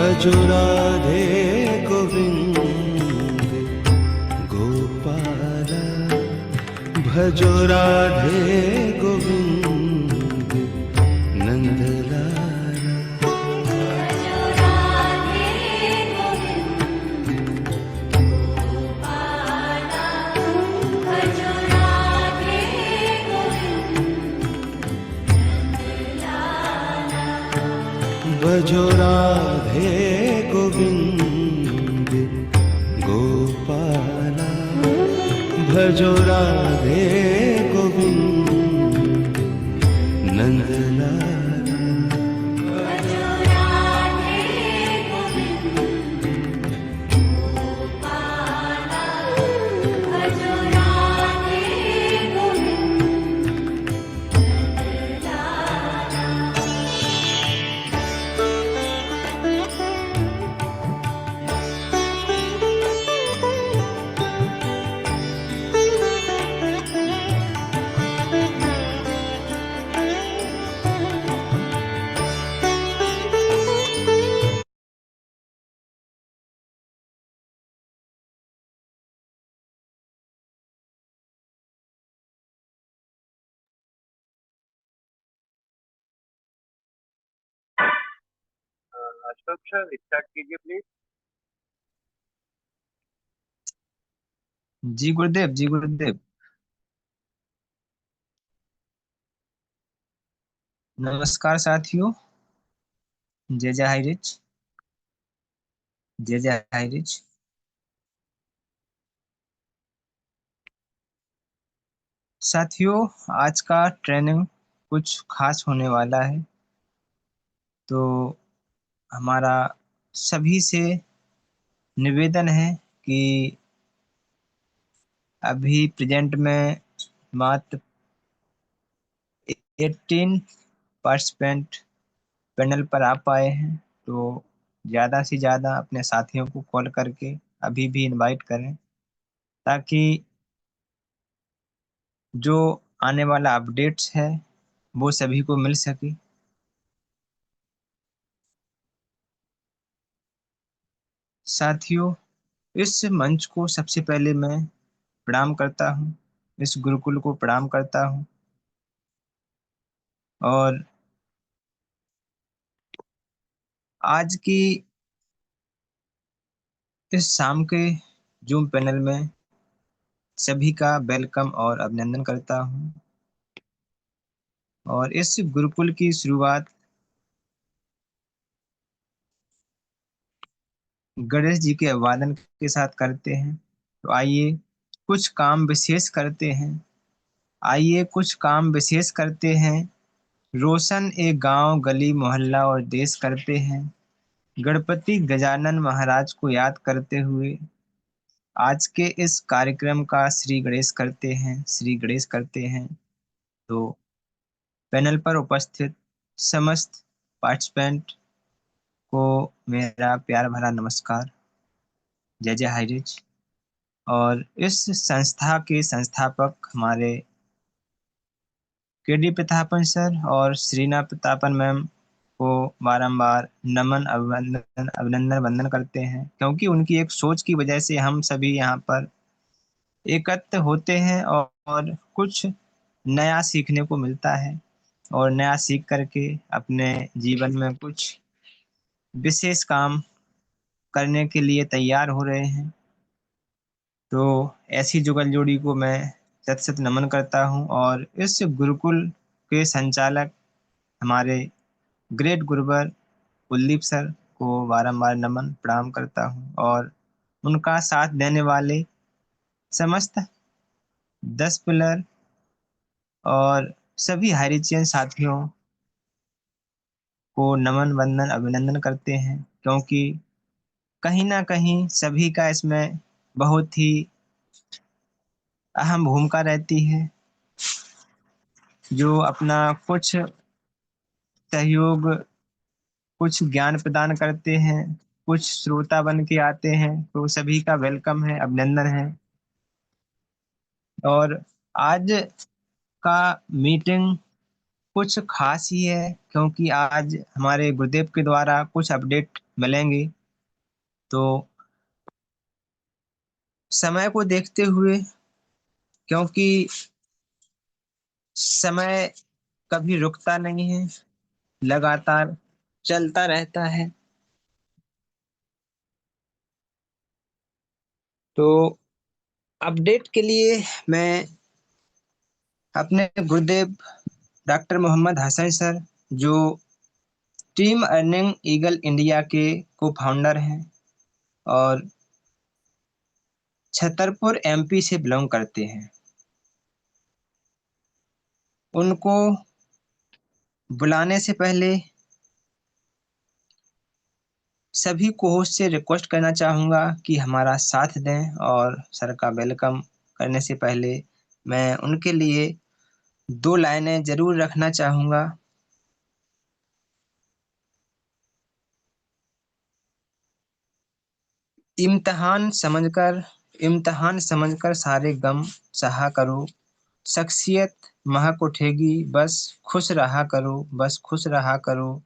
भजो राधे गोविंद गोपाल, भजो राधे गोविंद नंदलाला। भजो राधे गोविंद गोपाला, भजो राधे गोविंद नंदलाला। भजो राधे गोविंद गोपाल, भजो राधे गोविंद नंदलाला। भजो राधे गोविंद गोपाला, भजो राधे गोविंद नंदलाला। अशोक सर स्टार्ट कीजिए प्लीज। जी गुरुदेव, जी गुरुदेव। नमस्कार साथियों। जय जय हाई रिच, जय जय हाई रिच। साथियों, आज का ट्रेनिंग कुछ खास होने वाला है, तो हमारा सभी से निवेदन है कि अभी प्रेजेंट में मात्र 18 पार्टिसिपेंट पैनल पर आ पाए हैं, तो ज़्यादा से ज़्यादा अपने साथियों को कॉल करके अभी भी इनवाइट करें, ताकि जो आने वाला अपडेट्स है वो सभी को मिल सके। साथियों, इस मंच को सबसे पहले मैं प्रणाम करता हूँ, इस गुरुकुल को प्रणाम करता हूँ, और आज की इस शाम के जूम पैनल में सभी का वेलकम और अभिनंदन करता हूँ। और इस गुरुकुल की शुरुआत गणेश जी के अभिवादन के साथ करते हैं। तो आइए कुछ काम विशेष करते हैं, आइए कुछ काम विशेष करते हैं। रोशन एक गांव, गली, मोहल्ला और देश करते हैं। गणपति गजानन महाराज को याद करते हुए आज के इस कार्यक्रम का श्री गणेश करते हैं, श्री गणेश करते हैं। तो पैनल पर उपस्थित समस्त पार्टिसिपेंट को मेरा प्यार भरा नमस्कार, जय जय हाई रिच। और इस संस्था के संस्थापक हमारे केडी प्रतापन सर और श्रीना प्रतापन मैम को बारंबार नमन, अभिनंदन, अभिनंदन वंदन करते हैं, क्योंकि उनकी एक सोच की वजह से हम सभी यहाँ पर एकत्र होते हैं और कुछ नया सीखने को मिलता है, और नया सीख करके अपने जीवन में कुछ विशेष काम करने के लिए तैयार हो रहे हैं। तो ऐसी जुगल जोड़ी को मैं शत शत नमन करता हूँ, और इस गुरुकुल के संचालक हमारे ग्रेट गुरुवर कुलदीप सर को बारंबार नमन प्रणाम करता हूँ, और उनका साथ देने वाले समस्त 10 पिलर और सभी हाइरिचियन साथियों को नमन, वंदन, अभिनंदन करते हैं, क्योंकि कहीं ना कहीं सभी का इसमें बहुत ही अहम भूमिका रहती है। जो अपना कुछ सहयोग, कुछ ज्ञान प्रदान करते हैं, कुछ श्रोता बन के आते हैं, तो सभी का वेलकम है, अभिनंदन है। और आज का मीटिंग कुछ खास ही है, क्योंकि आज हमारे गुरुदेव के द्वारा कुछ अपडेट मिलेंगे। तो समय को देखते हुए, क्योंकि समय कभी रुकता नहीं है, लगातार चलता रहता है, तो अपडेट के लिए मैं अपने गुरुदेव डॉक्टर मोहम्मद हसन सर, जो टीम अर्निंग ईगल इंडिया के को फाउंडर हैं और छतरपुर एमपी से बिलोंग करते हैं, उनको बुलाने से पहले सभी को होस्ट से रिक्वेस्ट करना चाहूँगा कि हमारा साथ दें। और सर का वेलकम करने से पहले मैं उनके लिए दो लाइनें जरूर रखना चाहूँगा। इम्तिहान समझकर इम्तिहान समझकर सारे गम सहा करो, शख्सियत महक उठेगी, बस खुश रहा करो, बस खुश रहा करो।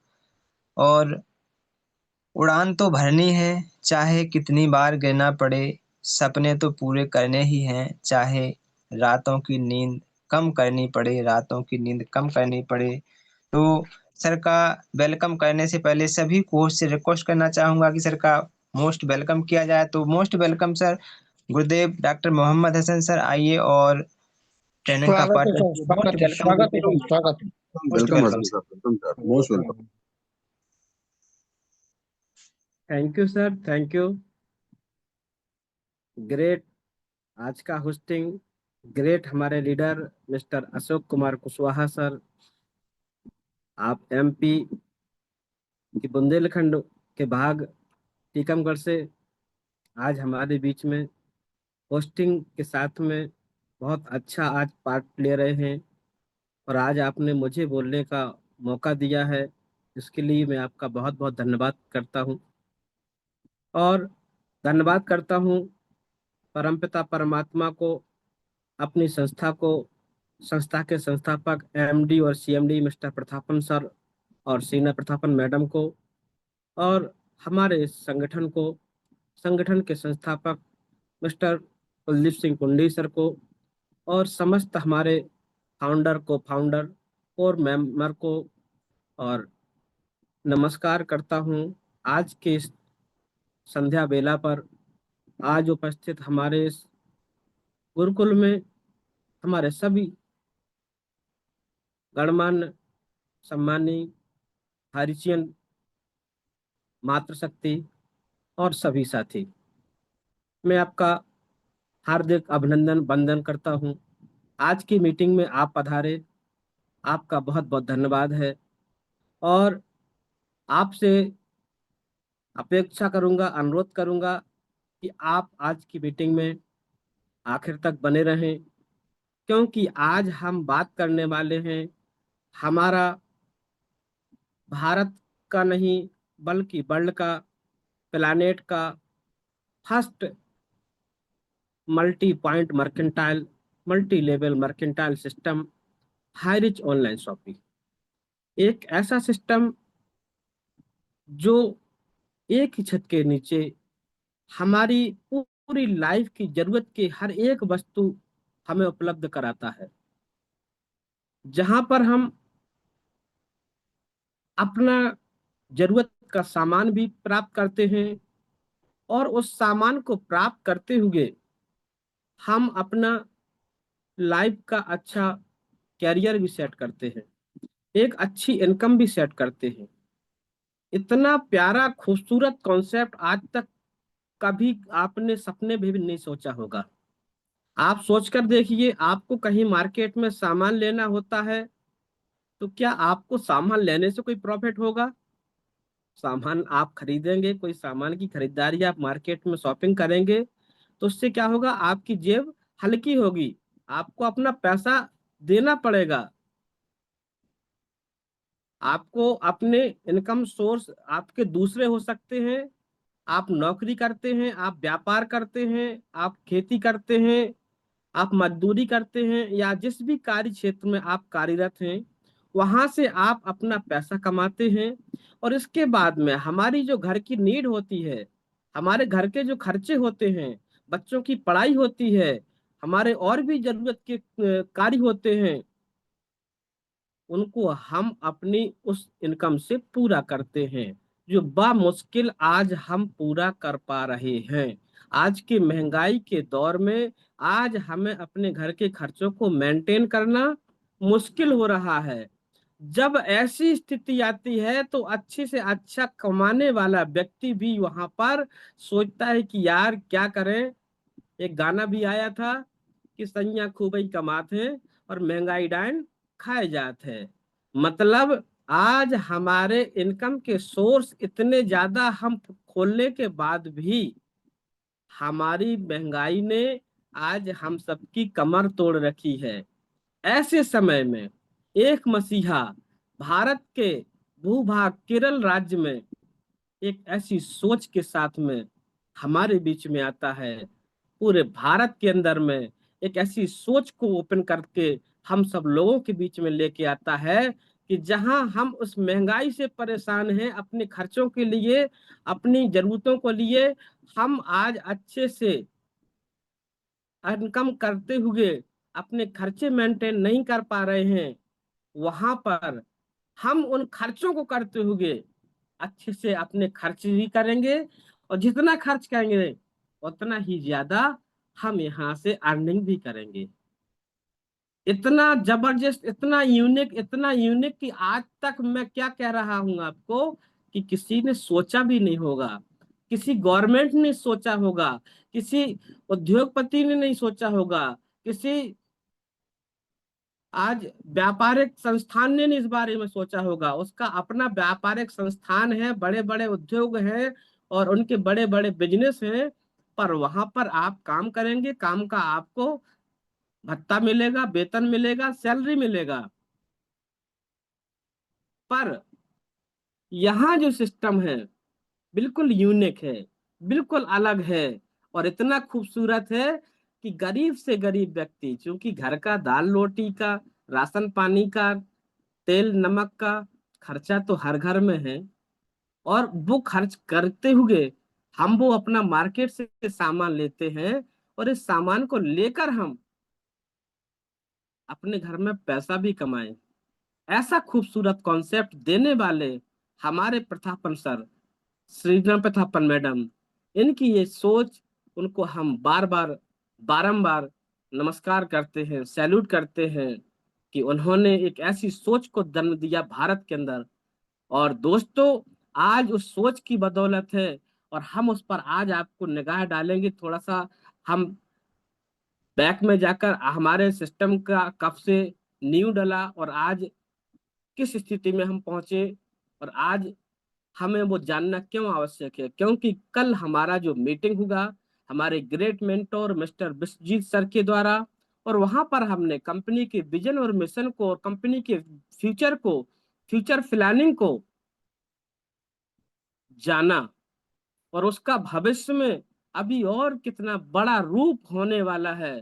और उड़ान तो भरनी है, चाहे कितनी बार गिरना पड़े, सपने तो पूरे करने ही हैं, चाहे रातों की नींद कम करनी पड़े, रातों की नींद कम करनी पड़े। तो सर का वेलकम करने से पहले सभी को से रिक्वेस्ट करना चाहूंगा कि सर का मोस्ट वेलकम किया जाए। तो मोस्ट वेलकम सर, गुरुदेव डॉक्टर मोहम्मद हसन सर, आइए और ट्रेनिंग का स्वागत पार्ट है सर, रखिए। मोस्ट स्वागत है, वेलकम स्वागत है गुरुदेव। सर, स्वागत है। Most welcome welcome Hasan sir. Sir, welcome sir, most welcome. Thank you sir, thank you. Great. आज का होस्टिंग ग्रेट हमारे leader mister Ashok Kumar Kushwaha sir. आप एमपी की बुंदेलखंड के भाग टीकमगढ़ से आज हमारे बीच में होस्टिंग के साथ में बहुत अच्छा आज पार्ट ले रहे हैं, और आज आपने मुझे बोलने का मौका दिया है, इसके लिए मैं आपका बहुत बहुत धन्यवाद करता हूं। और धन्यवाद करता हूं परमपिता परमात्मा को, अपनी संस्था को, संस्था के संस्थापक एमडी और सीएमडी मिस्टर प्रतापन सर और सीना प्रतापन मैडम को, और हमारे संगठन को, संगठन के संस्थापक मिस्टर कुलदीप सिंह कुंडी सर को, और समस्त हमारे फाउंडर और मेंबर को, और नमस्कार करता हूं। आज के इस संध्या बेला पर आज उपस्थित हमारे इस गुरुकुल में हमारे सभी गणमान्य सम्मानीय हरिचियन मातृशक्ति और सभी साथी, मैं आपका हार्दिक अभिनंदन वंदन करता हूं। आज की मीटिंग में आप पधारे, आपका बहुत बहुत धन्यवाद है। और आपसे अपेक्षा करूंगा, अनुरोध करूंगा कि आप आज की मीटिंग में आखिर तक बने रहें, क्योंकि आज हम बात करने वाले हैं हमारा भारत का नहीं बल्कि वर्ल्ड का, प्लानेट का first multi point mercantile, multi level mercantile system, high rich online shopping. एक ऐसा सिस्टम जो एक ही छत के नीचे हमारी पूरी लाइफ की जरूरत की हर एक वस्तु हमें उपलब्ध कराता है, जहां पर हम अपना जरूरत का सामान भी प्राप्त करते हैं, और उस सामान को प्राप्त करते हुए हम अपना लाइफ का अच्छा कैरियर भी सेट करते हैं, एक अच्छी इनकम भी सेट करते हैं। इतना प्यारा खूबसूरत कॉन्सेप्ट आज तक कभी आपने सपने में भी नहीं सोचा होगा। आप सोचकर देखिए, आपको कहीं मार्केट में सामान लेना होता है तो क्या आपको सामान लेने से कोई प्रॉफिट होगा? सामान आप खरीदेंगे, कोई सामान की खरीदारी आप मार्केट में शॉपिंग करेंगे, तो उससे क्या होगा? आपकी जेब हल्की होगी, आपको अपना पैसा देना पड़ेगा। आपको अपने इनकम सोर्स आपके दूसरे हो सकते हैं, आप नौकरी करते हैं, आप व्यापार करते हैं, आप खेती करते हैं, आप मजदूरी करते हैं, या जिस भी कार्य क्षेत्र में आप कार्यरत हैं, वहां से आप अपना पैसा कमाते हैं, और इसके बाद में हमारी जो घर की नीड होती है, हमारे घर के जो खर्चे होते हैं, बच्चों की पढ़ाई होती है, हमारे और भी जरूरत के कार्य होते हैं, उनको हम अपनी उस इनकम से पूरा करते हैं, जो बामुश्किल आज हम पूरा कर पा रहे हैं। आज की महंगाई के दौर में आज हमें अपने घर के खर्चों को मेंटेन करना मुश्किल हो रहा है। जब ऐसी स्थिति आती है तो अच्छे से अच्छा कमाने वाला व्यक्ति भी वहां पर सोचता है कि यार क्या करें। एक गाना भी आया था कि सैया खूब ही कमाते हैं और महंगाई डायन खाए जाते हैं। मतलब आज हमारे इनकम के सोर्स इतने ज्यादा हम खोलने के बाद भी हमारी महंगाई ने आज हम सबकी कमर तोड़ रखी है। ऐसे समय में एक मसीहा भारत के भूभाग केरल राज्य में एक ऐसी सोच के साथ में हमारे बीच में आता है, पूरे भारत के अंदर में एक ऐसी सोच को ओपन करके हम सब लोगों के बीच में लेके आता है कि जहां हम उस महंगाई से परेशान हैं, अपने खर्चों के लिए, अपनी जरूरतों को लिए हम आज अच्छे से इनकम करते हुए अपने खर्चे मेंटेन नहीं कर पा रहे हैं। वहां पर हम उन खर्चों को करते हुए अच्छे से अपने खर्च भी करेंगे, और जितना खर्च करेंगे उतना ही ज्यादा हम यहाँ से अर्निंग भी करेंगे। इतना जबरदस्त, इतना यूनिक कि आज तक मैं क्या कह रहा हूं आपको कि किसी ने सोचा भी नहीं होगा, किसी गवर्नमेंट ने सोचा होगा, किसी उद्योगपति ने नहीं सोचा होगा, किसी आज व्यापारिक संस्थान ने नहीं इस बारे में सोचा होगा। उसका अपना व्यापारिक संस्थान है, बड़े बड़े उद्योग हैं और उनके बड़े बड़े बिजनेस हैं, पर वहां पर आप काम करेंगे, काम का आपको भत्ता मिलेगा, वेतन मिलेगा, सैलरी मिलेगा। पर यहाँ जो सिस्टम है बिल्कुल यूनिक है, बिल्कुल अलग है, और इतना खूबसूरत है कि गरीब से गरीब व्यक्ति, क्योंकि घर का दाल रोटी का, राशन पानी का, तेल नमक का खर्चा तो हर घर में है, और वो खर्च करते हुए हम वो अपना मार्केट से सामान लेते हैं, और इस सामान को लेकर हम अपने घर में पैसा भी कमाएं। ऐसा खूबसूरत कॉन्सेप्ट देने वाले हमारे प्रथापन सर, श्रीधर प्रथापन मैडम, इनकी ये सोच, उनको हम बार बार बारंबार नमस्कार करते हैं, सैल्यूट करते हैं कि उन्होंने एक ऐसी सोच को जन्म दिया भारत के अंदर। और दोस्तों, आज उस सोच की बदौलत है, और हम उस पर आज आपको निगाह डालेंगे थोड़ा सा। हम बैक में जाकर हमारे सिस्टम का कब से नींव डला और आज किस स्थिति में हम पहुंचे, और आज हमें वो जानना क्यों आवश्यक है। क्योंकि कल हमारा जो मीटिंग होगा हमारे great mentor mister Vishwajeet sir के द्वारा, और वहां पर हमने कंपनी के विजन और मिशन को और कंपनी के फ्यूचर प्लानिंग को जाना, और उसका भविष्य में अभी और कितना बड़ा रूप होने वाला है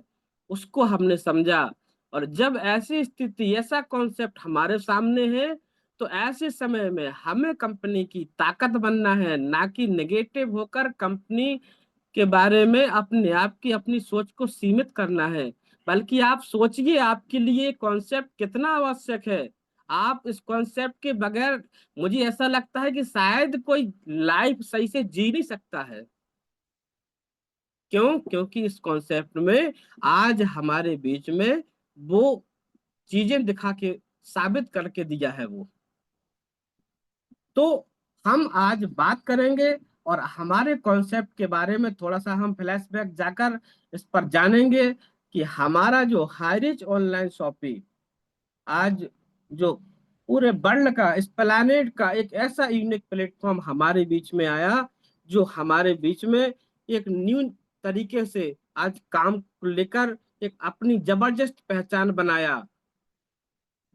उसको हमने समझा। और जब ऐसी स्थिति, ऐसा कॉन्सेप्ट हमारे सामने है, तो ऐसे समय में हमें कंपनी की ताकत बनना है, ना कि नेगेटिव होकर कंपनी के बारे में अपने आप की अपनी सोच को सीमित करना है। बल्कि आप सोचिए आपके लिए कॉन्सेप्ट कितना आवश्यक है। आप इस कॉन्सेप्ट के बगैर, मुझे ऐसा लगता है कि शायद कोई लाइफ सही से जी नहीं सकता है। क्यों? क्योंकि इस कॉन्सेप्ट में आज हमारे बीच में वो चीजें दिखा के साबित करके दिया है वो। तो हम आज बात करेंगे और हमारे कॉन्सेप्ट के बारे में थोड़ा सा हम फ्लैशबैक जाकर इस पर जानेंगे कि हमारा जो हाईरिच ऑनलाइन शॉपिंग आज जो पूरे वर्ल्ड का, इस प्लानेट का एक ऐसा यूनिक प्लेटफॉर्म हमारे बीच में आया, जो हमारे बीच में एक न्यू तरीके से आज काम को लेकर एक अपनी जबरदस्त पहचान बनाया।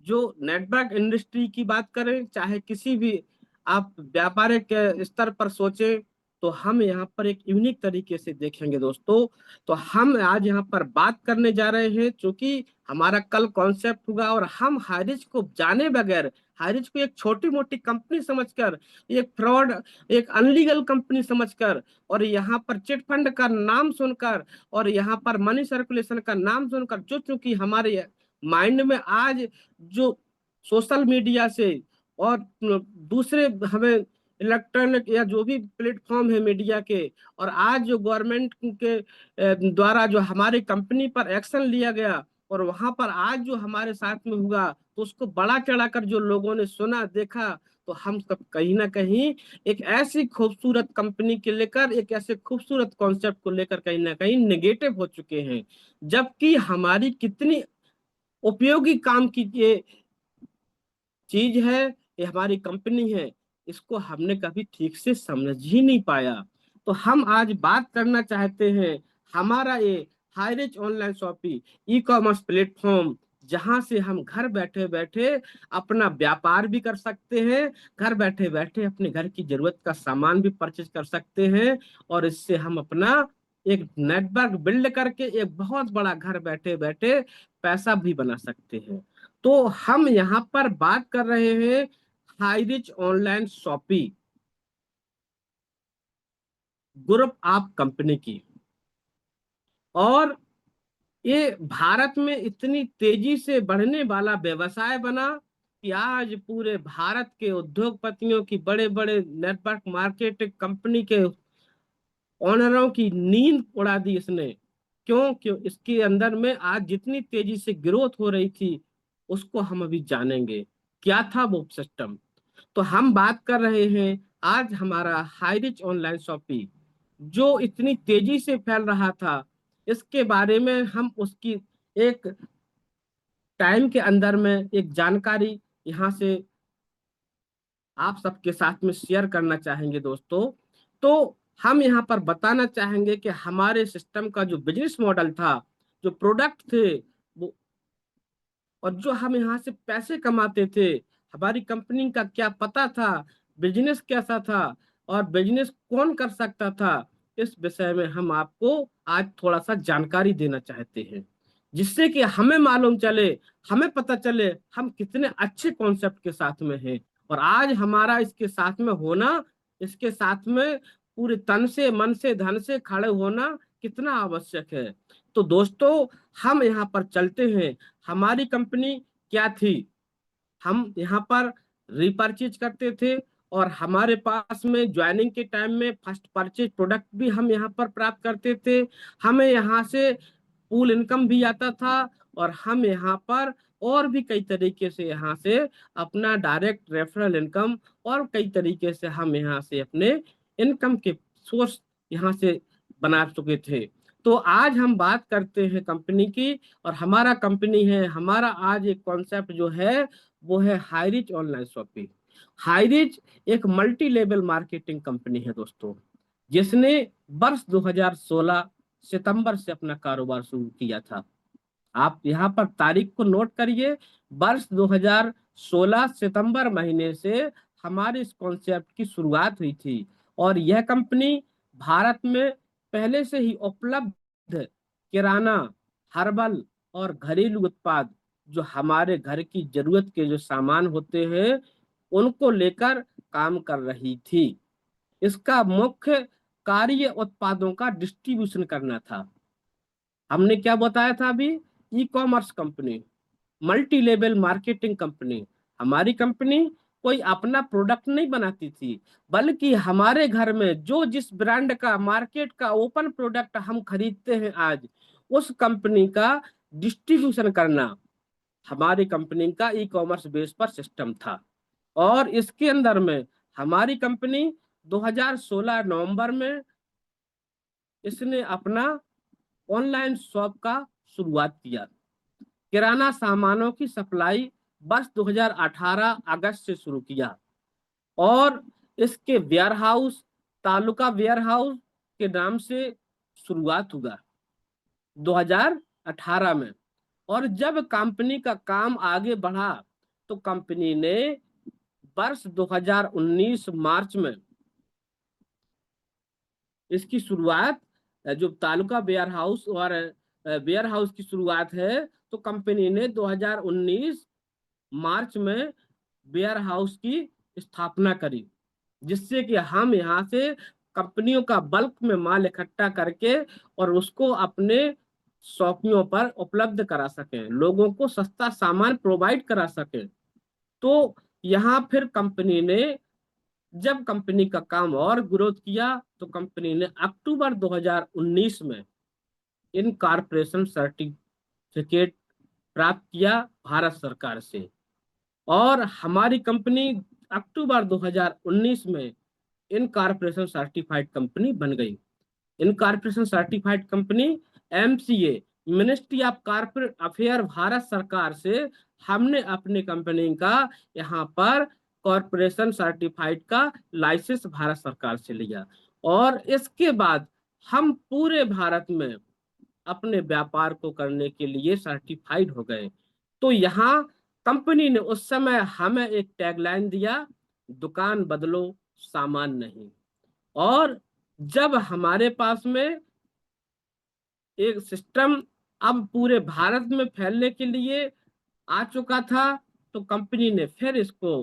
जो नेटवर्क इंडस्ट्री की बात करें, चाहे किसी भी आप व्यापारिक स्तर पर सोचें, तो हम यहाँ पर एक यूनिक तरीके से देखेंगे दोस्तों। तो हम आज यहाँ पर बात करने जा रहे हैं, क्योंकि हमारा कल कॉन्सेप्ट होगा और हम हाइरिच को जाने बगैर, हाइरिच को एक छोटी मोटी कंपनी समझकर, एक फ्रॉड, एक अनलीगल कंपनी समझकर, और यहाँ पर चिट फंड का नाम सुनकर और यहाँ पर मनी सर्कुलेशन का नाम सुनकर, जो चूंकि हमारे माइंड में आज जो सोशल मीडिया से और दूसरे हमें इलेक्ट्रॉनिक या जो भी प्लेटफॉर्म है मीडिया के, और आज जो गवर्नमेंट के द्वारा जो हमारी कंपनी पर एक्शन लिया गया और वहां पर आज जो हमारे साथ में हुआ, तो उसको बड़ा चढ़ाकर जो लोगों ने सुना देखा, तो हम सब कहीं ना कहीं एक ऐसी खूबसूरत कंपनी के लेकर, एक ऐसे खूबसूरत कॉन्सेप्ट को लेकर कहीं ना कहीं नेगेटिव हो चुके हैं, जबकि हमारी कितनी उपयोगी काम की ये चीज है, ये हमारी कंपनी है, इसको हमने कभी ठीक से समझ ही नहीं पाया। तो हम आज बात करना चाहते हैं हमारा ये Highrich online shopping e commerce platform, जहां से हम घर बैठे बैठे अपना व्यापार भी कर सकते हैं, घर बैठे बैठे अपने घर की जरूरत का सामान भी परचेज कर सकते हैं, और इससे हम अपना एक नेटवर्क बिल्ड करके एक बहुत बड़ा घर बैठे बैठे पैसा भी बना सकते हैं। तो हम यहाँ पर बात कर रहे हैं Highrich online shopping group of company की, और ये भारत में इतनी तेजी से बढ़ने वाला व्यवसाय बना कि आज पूरे भारत के उद्योगपतियों की, बड़े बड़े नेटवर्क मार्केट कंपनी के ओनरों की नींद उड़ा दी इसने। क्यों इसके अंदर में आज जितनी तेजी से ग्रोथ हो रही थी, उसको हम अभी जानेंगे क्या था वो सिस्टम। तो हम बात कर रहे हैं आज हमारा हाईरिच ऑनलाइन शॉपिंग जो इतनी तेजी से फैल रहा था, इसके बारे में हम उसकी एक टाइम के अंदर में एक जानकारी यहाँ से आप सबके साथ में शेयर करना चाहेंगे दोस्तों। तो हम यहाँ पर बताना चाहेंगे कि हमारे सिस्टम का जो बिजनेस मॉडल था, जो प्रोडक्ट थे वो, और जो हम यहाँ से पैसे कमाते थे, हमारी कंपनी का क्या पता था, बिजनेस कैसा था और बिजनेस कौन कर सकता था, इस विषय में हम आपको आज थोड़ा सा जानकारी देना चाहते हैं, जिससे कि हमें मालूम चले, हमें पता चले हम कितने अच्छे कॉन्सेप्ट के साथ में हैं, और आज हमारा इसके साथ में होना, इसके साथ में पूरे तन से, मन से, धन से खड़े होना कितना आवश्यक है। तो दोस्तों हम यहाँ पर चलते हैं, हमारी कंपनी क्या थी। हम यहाँ पर रिपर्चेज करते थे, और हमारे पास में ज्वाइनिंग के टाइम में फर्स्ट परचेज प्रोडक्ट भी हम यहाँ पर प्राप्त करते थे। हमें यहाँ से पूल इनकम भी आता था, और हम यहाँ पर और भी कई तरीके से यहाँ से अपना डायरेक्ट रेफरल इनकम और कई तरीके से हम यहाँ से अपने इनकम के सोर्स यहाँ से बना चुके थे। तो आज हम बात करते हैं कंपनी की, और हमारा कंपनी है, हमारा आज एक कॉन्सेप्ट जो है वो है हाईरिच ऑनलाइन शॉपिंग। हाईरिच एक मल्टी लेवल मार्केटिंग कंपनी है दोस्तों, जिसने वर्ष 2016 सितंबर से अपना कारोबार शुरू किया था। आप यहाँ पर तारीख को नोट करिए, वर्ष 2016 सितंबर महीने से हमारे इस कॉन्सेप्ट की शुरुआत हुई थी, और यह कंपनी भारत में पहले से ही उपलब्ध किराना, हर्बल और घरेलू उत्पाद, जो हमारे घर की जरूरत के जो सामान होते हैं, उनको लेकर काम कर रही थी। इसका मुख्य कार्य उत्पादों का डिस्ट्रीब्यूशन करना था। हमने क्या बताया था अभी, e commerce company, multi level marketing company. हमारी कंपनी कोई अपना प्रोडक्ट नहीं बनाती थी, बल्कि हमारे घर में जो जिस ब्रांड का, मार्केट का ओपन प्रोडक्ट हम खरीदते हैं आज, उस कंपनी का डिस्ट्रीब्यूशन करना हमारी कंपनी का ई कॉमर्स बेस पर सिस्टम था। और इसके अंदर में हमारी कंपनी 2016 नवंबर में इसने अपना ऑनलाइन शॉप का शुरुआत किया। किराना सामानों की सप्लाई वर्ष 2018 अगस्त से शुरू किया, और इसके वेयरहाउस तालुका वेयरहाउस के नाम से शुरुआत हुआ 2018 में। और जब कंपनी का काम आगे बढ़ा, तो कंपनी ने वर्ष 2019 मार्च में इसकी शुरुआत जो तालुका वेयर हाउस और वेयर हाउस की शुरुआत है, तो कंपनी ने 2019 मार्च में वेयर हाउस की स्थापना करी, जिससे कि हम यहाँ से कंपनियों का बल्क में माल इकट्ठा करके और उसको अपने शॉपियों पर उपलब्ध करा सकें, लोगों को सस्ता सामान प्रोवाइड करा सकें। तो यहाँ फिर कंपनी ने, जब कंपनी का काम और ग्रोथ किया, तो कंपनी ने अक्टूबर 2019 में इन कारपोरेशन सर्टिफिकेट प्राप्त किया भारत सरकार से, और हमारी कंपनी अक्टूबर 2019 में इन कारपोरेशन सर्टिफाइड कंपनी बन गई। Incorporation certified company MCA, ministry of corporate affair, Bharat सरकार से हमने अपनी कंपनी का यहाँ पर कॉरपोरेशन सर्टिफाइड का लाइसेंस भारत सरकार से लिया, और इसके बाद हम पूरे भारत में अपने व्यापार को करने के लिए सर्टिफाइड हो गए। तो यहाँ कंपनी ने उस समय हमें एक टैगलाइन दिया, दुकान बदलो सामान नहीं। और जब हमारे पास में एक सिस्टम अब पूरे भारत में फैलने के लिए आ चुका था, तो कंपनी ने फिर इसको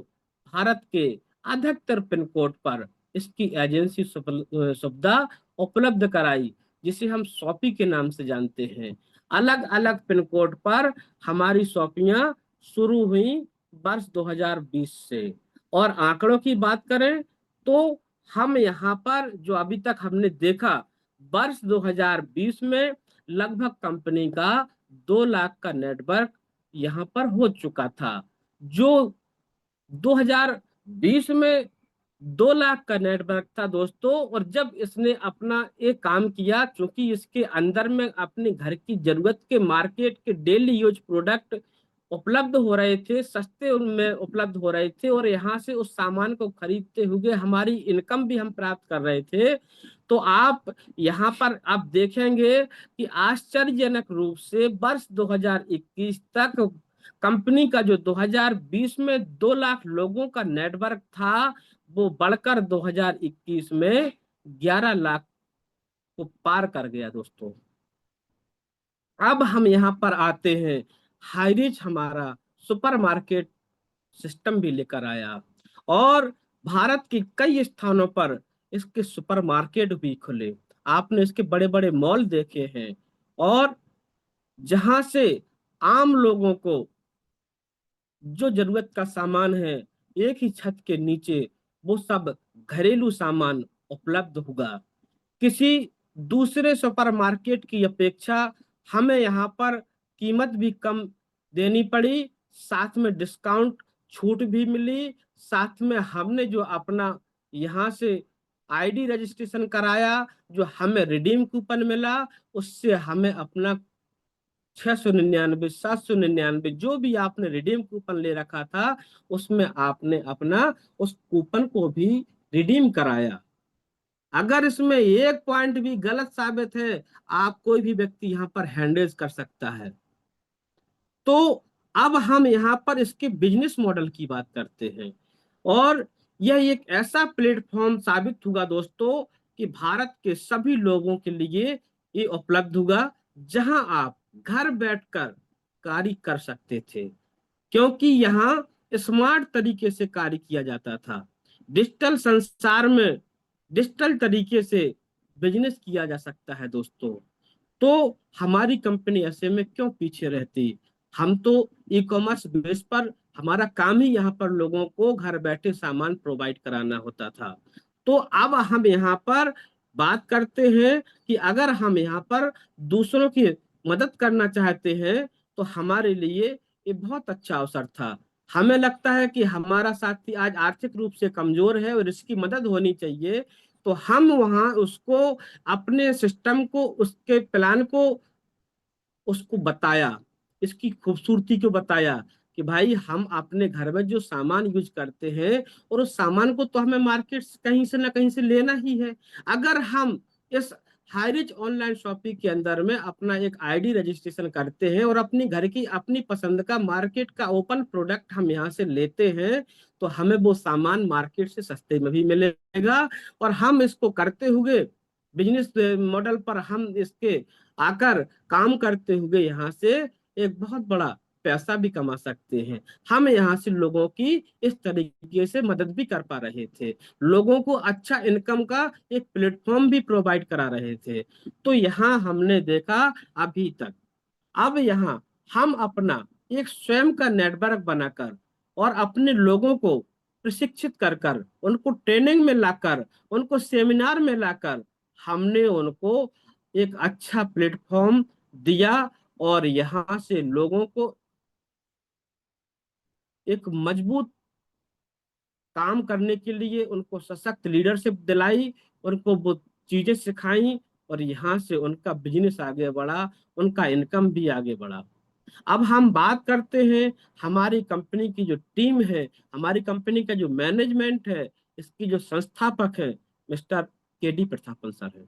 भारत के अधिकतर पिन कोड पर इसकी एजेंसी सुविधा उपलब्ध कराई, जिसे हम शॉपी के नाम से जानते हैं। अलग अलग पिन कोड पर हमारी शॉपियां शुरू हुई वर्ष 2020 से। और आंकड़ों की बात करें तो हम यहाँ पर जो अभी तक हमने देखा, वर्ष 2020 में लगभग कंपनी का 2 लाख का नेटवर्क यहाँ पर हो चुका था। जो 2020 में 2 लाख का नेटवर्क था दोस्तों, और जब इसने अपना एक काम किया, क्योंकि इसके अंदर में अपने घर की जरूरत के मार्केट के डेली यूज प्रोडक्ट उपलब्ध हो रहे थे, सस्ते उनमें उपलब्ध हो रहे थे, और यहाँ से उस सामान को खरीदते हुए हमारी इनकम भी हम प्राप्त कर रहे थे। तो आप यहाँ पर आप देखेंगे कि आश्चर्यजनक रूप से वर्ष 2021 तक कंपनी का जो 2020 में 2 लाख लोगों का नेटवर्क था, वो बढ़कर 2021 में 11 लाख को पार कर गया दोस्तों। अब हम यहाँ पर आते हैं, हाईरीच हमारा सुपरमार्केट सिस्टम भी लेकर आया, और भारत के कई स्थानों पर इसके सुपरमार्केट भी खुले। आपने इसके बड़े बड़े मॉल देखे हैं, और जहां से आम लोगों को जो जरूरत का सामान है एक ही छत के नीचे, वो सब घरेलू सामान उपलब्ध होगा। किसी दूसरे सुपरमार्केट की अपेक्षा हमें यहाँ पर कीमत भी कम देनी पड़ी, साथ में डिस्काउंट छूट भी मिली, साथ में हमने जो अपना यहाँ से ID रजिस्ट्रेशन कराया, जो हमें रिडीम कूपन मिला, उससे हमें अपना 699, 799 जो भी आपने रिडीम कूपन ले रखा था, उसमें आपने अपना उस कूपन को भी रिडीम कराया। अगर इसमें एक पॉइंट भी गलत साबित है, आप कोई भी व्यक्ति यहाँ पर हैंडरेज कर सकता है। तो अब हम यहाँ पर इसके बिजनेस मॉडल की बात करते हैं, और यह एक ऐसा प्लेटफॉर्म साबित होगा दोस्तों कि भारत के सभी लोगों के लिए ये उपलब्ध होगा, जहां आप घर बैठकर कार्य कर सकते थे, क्योंकि यहाँ स्मार्ट तरीके से कार्य किया जाता था। डिजिटल संसार में डिजिटल तरीके से बिजनेस किया जा सकता है दोस्तों। तो हमारी कंपनी ऐसे में क्यों पीछे रहती? हम तो ई-कॉमर्स बेस पर, हमारा काम ही यहाँ पर लोगों को घर बैठे सामान प्रोवाइड कराना होता था। तो अब हम यहाँ पर बात करते हैं कि अगर हम यहाँ पर दूसरों की मदद करना चाहते हैं, तो हमारे लिए ये बहुत अच्छा अवसर था। हमें लगता है कि हमारा साथी आज आर्थिक रूप से कमजोर है और इसकी मदद होनी चाहिए, तो हम वहां उसको अपने सिस्टम को, उसके प्लान को उसको बताया, इसकी खूबसूरती को बताया कि भाई हम अपने घर में जो सामान यूज करते हैं, और उस सामान को तो हमें मार्केट कहीं से ना कहीं से लेना ही है। अगर हम इस हाईरीच ऑनलाइन शॉपिंग के अंदर में अपना एक ID रजिस्ट्रेशन करते हैं और अपनी घर की अपनी पसंद का मार्केट का ओपन प्रोडक्ट हम यहाँ से लेते हैं, तो हमें वो सामान मार्केट से सस्ते में भी मिलेगा, और हम इसको करते हुए बिजनेस मॉडल पर हम इसके आकर काम करते हुए यहाँ से एक बहुत बड़ा पैसा भी कमा सकते हैं। हम यहाँ से लोगों की इस तरीके से मदद भी कर पा रहे थे, लोगों को अच्छा इनकम का एक प्लेटफॉर्म भी प्रोवाइड करा रहे थे। तो यहाँ हमने देखा अभी तक, अब यहाँ हम अपना एक स्वयं का नेटवर्क बनाकर और अपने लोगों को प्रशिक्षित कर कर, उनको ट्रेनिंग में लाकर, उनको सेमिनार में लाकर हमने उनको एक अच्छा प्लेटफॉर्म दिया और यहाँ से लोगों को एक मजबूत काम करने के लिए उनको सशक्त लीडरशिप दिलाई, उनको वो चीजें सिखाई और यहाँ से उनका बिजनेस आगे बढ़ा, उनका इनकम भी आगे बढ़ा। अब हम बात करते हैं हमारी कंपनी की जो टीम है, हमारी कंपनी का जो मैनेजमेंट है, इसकी जो संस्थापक है मिस्टर केडी प्रतापन सर है।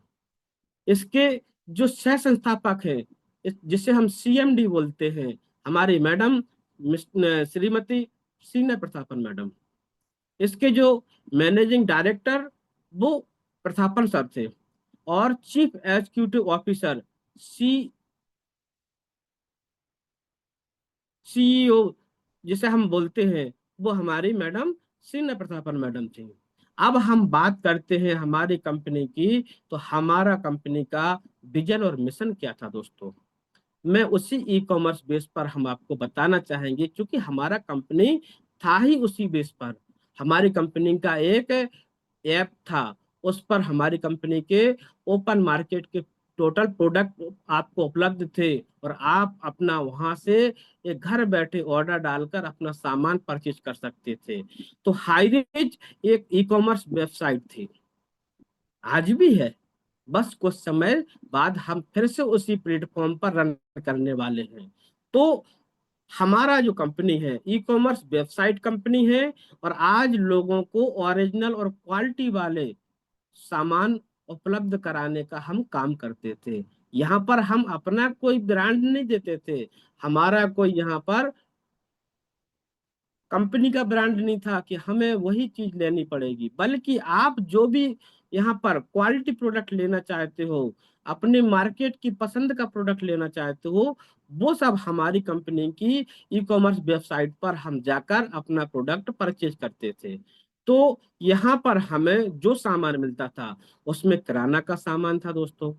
इसके जो सह संस्थापक है, जिसे हम सीएमडी बोलते हैं, हमारी मैडम श्रीमती सीना प्रतापन मैडम। इसके जो मैनेजिंग डायरेक्टर वो प्रतापन सर थे और चीफ एग्जीक्यूटिव ऑफिसर सीईओ जिसे हम बोलते हैं वो हमारी मैडम सीना प्रतापन मैडम थी। अब हम बात करते हैं हमारी कंपनी की, तो हमारा कंपनी का विजन और मिशन क्या था दोस्तों, मैं उसी ई कॉमर्स बेस पर हम आपको बताना चाहेंगे, क्योंकि हमारा कंपनी था ही उसी बेस पर। हमारी कंपनी का एक ऐप था, उस पर हमारी कंपनी के ओपन मार्केट के टोटल प्रोडक्ट आपको उपलब्ध थे और आप अपना वहां से एक घर बैठे ऑर्डर डालकर अपना सामान परचेज कर सकते थे। तो हाईरीच एक ई कॉमर्स वेबसाइट थी, आज भी है, बस कुछ समय बाद हम फिर से उसी प्लेटफॉर्म पर रन करने वाले हैं। तो हमारा जो कंपनी है ई कॉमर्स वेबसाइट कंपनी है और आज लोगों को ओरिजिनल और क्वालिटी वाले सामान उपलब्ध कराने का हम काम करते थे। यहाँ पर हम अपना कोई ब्रांड नहीं देते थे, हमारा कोई यहाँ पर कंपनी का ब्रांड नहीं था कि हमें वही चीज लेनी पड़ेगी, बल्कि आप जो भी यहाँ पर क्वालिटी प्रोडक्ट लेना चाहते हो, अपने मार्केट की पसंद का प्रोडक्ट लेना चाहते हो, वो सब हमारी कंपनी की ई कॉमर्स वेबसाइट पर हम जाकर अपना प्रोडक्ट परचेज करते थे। तो यहाँ पर हमें जो सामान मिलता था उसमें किराना का सामान था दोस्तों,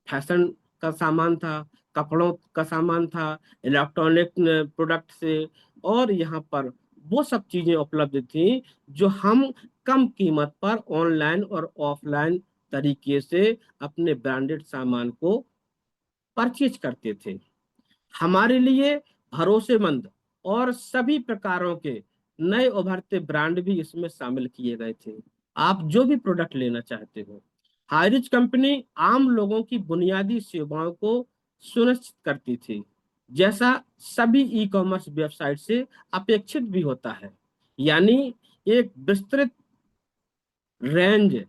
फैशन का सामान था, कपड़ों का सामान था, इलेक्ट्रॉनिक प्रोडक्ट से, और यहाँ पर वो सब चीजें उपलब्ध थी जो हम कम कीमत पर ऑनलाइन और ऑफलाइन तरीके से अपने ब्रांडेड सामान को परचेज करते थे। हमारे लिए भरोसेमंद और सभी प्रकारों के नए उभरते ब्रांड भी इसमें शामिल किए गए थे। आप जो भी प्रोडक्ट लेना चाहते हो, हाईरिच कंपनी आम लोगों की बुनियादी सेवाओं को सुनिश्चित करती थी, जैसा सभी ई कॉमर्स वेबसाइट से अपेक्षित भी होता है। यानी एक विस्तृत रेंज,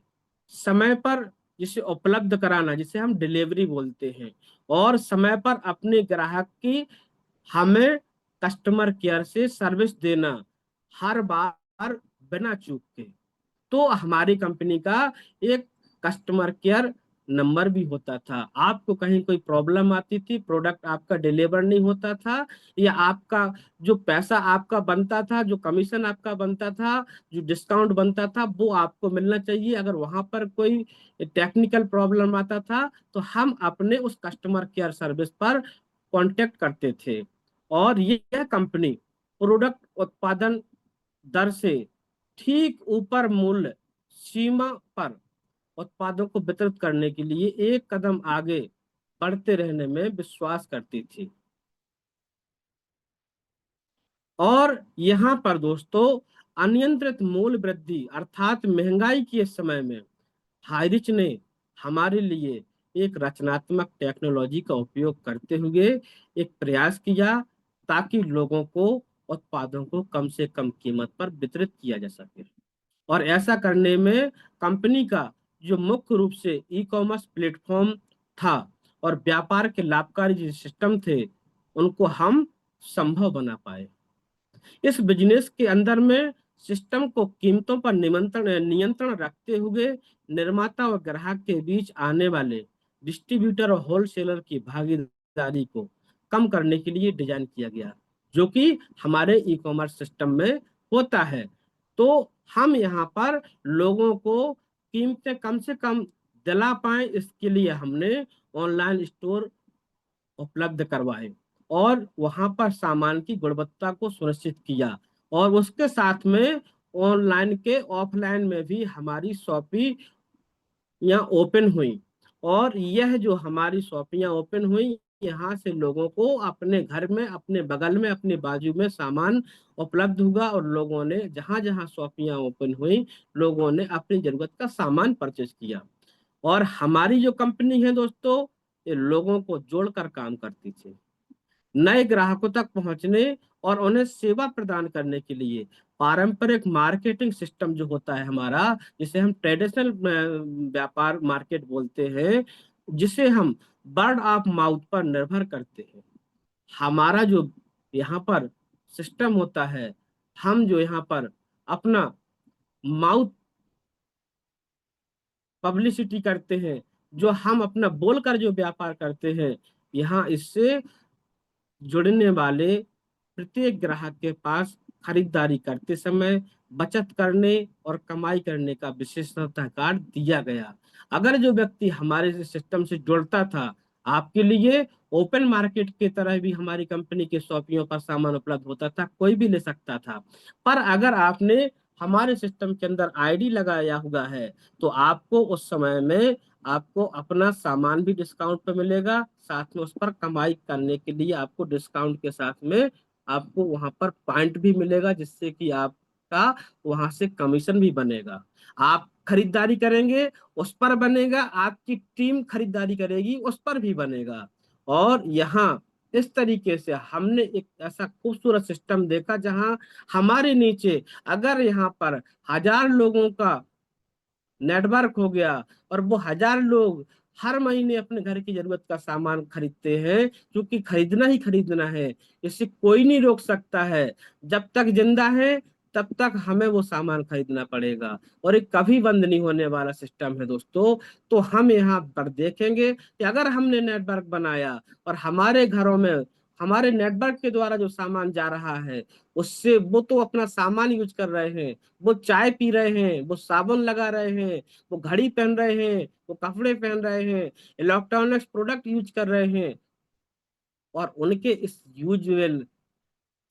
समय पर जिसे उपलब्ध कराना, जिसे हम डिलीवरी बोलते हैं, और समय पर अपने ग्राहक की हमें कस्टमर केयर से सर्विस देना हर बार बिना चूक के। तो हमारी कंपनी का एक कस्टमर केयर नंबर भी होता था। आपको कहीं कोई प्रॉब्लम आती थी, प्रोडक्ट आपका डिलीवर नहीं होता था, या आपका जो पैसा आपका बनता था, जो कमीशन आपका बनता था, जो डिस्काउंट बनता था, वो आपको मिलना चाहिए। अगर वहां पर कोई टेक्निकल प्रॉब्लम आता था तो हम अपने उस कस्टमर केयर सर्विस पर कांटेक्ट करते थे और यह कंपनी प्रोडक्ट उत्पादन दर से ठीक ऊपर मूल्य सीमा पर उत्पादों को वितरित करने के लिए एक कदम आगे बढ़ते रहने में विश्वास करती थी। और यहाँ पर दोस्तों अनियंत्रित मूल्य वृद्धि अर्थात महंगाई के समय में हाइरिच ने हमारे लिए एक रचनात्मक टेक्नोलॉजी का उपयोग करते हुए एक प्रयास किया ताकि लोगों को उत्पादों को कम से कम कीमत पर वितरित किया जा सके। और ऐसा करने में कंपनी का जो मुख्य रूप से ई कॉमर्स प्लेटफॉर्म था और व्यापार के लाभकारी जो सिस्टम थे, उनको हम संभव बना पाए। इस बिजनेस के अंदर में सिस्टम को कीमतों पर नियंत्रण रखते हुए निर्माता और ग्राहक के बीच आने वाले डिस्ट्रीब्यूटर और होलसेलर की भागीदारी को कम करने के लिए डिजाइन किया गया, जो कि हमारे ई कॉमर्स सिस्टम में होता है। तो हम यहाँ पर लोगों को कीमतें कम से कम दिला पाए, इसके लिए हमने ऑनलाइन स्टोर उपलब्ध करवाए और वहां पर सामान की गुणवत्ता को सुनिश्चित किया। और उसके साथ में ऑनलाइन के ऑफलाइन में भी हमारी शॉपी यहाँ ओपन हुई, और यह जो हमारी शॉपियाँ ओपन हुई, यहाँ से लोगों को अपने घर में, अपने बगल में, अपने बाजू में सामान उपलब्ध हुआ, और लोगों ने जहां जहां शॉपियाँ ओपन हुई, लोगों ने अपनी जरूरत का सामान परचेज किया। और हमारी जो कंपनी है दोस्तों, ये लोगों को जोड़कर काम करती थी, नए ग्राहकों तक पहुंचने और उन्हें सेवा प्रदान करने के लिए। पारंपरिक मार्केटिंग सिस्टम जो होता है हमारा, जिसे हम ट्रेडिशनल व्यापार मार्केट बोलते हैं, जिसे हम वर्ड ऑफ माउथ पर निर्भर करते हैं। हमारा जो यहाँ पर सिस्टम होता है, हम जो यहाँ पर अपना माउथ पब्लिसिटी करते हैं, जो हम अपना बोलकर जो व्यापार करते हैं, यहाँ इससे जुड़ने वाले प्रत्येक ग्राहक के पास खरीदारी करते समय बचत करने और कमाई करने का विशेषाधिकार दिया गया। अगर जो व्यक्ति हमारे सिस्टम से जुड़ता था, आपके लिए ओपन मार्केट की तरह भी हमारी कंपनी के शॉपियों पर सामान उपलब्ध होता था, कोई भी ले सकता था। पर अगर आपने हमारे सिस्टम के अंदर आईडी लगाया हुआ है, तो आपको उस समय में आपको अपना सामान भी डिस्काउंट पे मिलेगा, साथ में उस पर कमाई करने के लिए आपको डिस्काउंट के साथ में आपको वहां पर पॉइंट भी मिलेगा, जिससे कि आपका वहां से कमीशन भी बनेगा। आप खरीदारी करेंगे, उस पर बनेगा, आपकी टीम खरीदारी करेगी, उस पर भी बनेगा। और यहाँ इस तरीके से हमने एक ऐसा खूबसूरत सिस्टम देखा, जहां हमारे नीचे अगर यहाँ पर 1000 लोगों का नेटवर्क हो गया, और वो 1000 लोग हर महीने अपने घर की जरूरत का सामान खरीदते हैं, क्योंकि खरीदना ही खरीदना है, इसे कोई नहीं रोक सकता है। जब तक जिंदा है तब तक हमें वो सामान खरीदना पड़ेगा, और ये कभी बंद नहीं होने वाला सिस्टम है दोस्तों। तो हम यहाँ पर देखेंगे कि अगर हमने नेटवर्क बनाया और हमारे घरों में हमारे नेटवर्क के द्वारा जो सामान जा रहा है, उससे वो तो अपना सामान यूज कर रहे हैं, वो चाय पी रहे हैं, वो साबुन लगा रहे हैं, वो घड़ी पहन रहे हैं, वो कपड़े पहन रहे हैं, इलेक्ट्रॉनिक्स प्रोडक्ट यूज कर रहे हैं, और उनके इस यूजुअल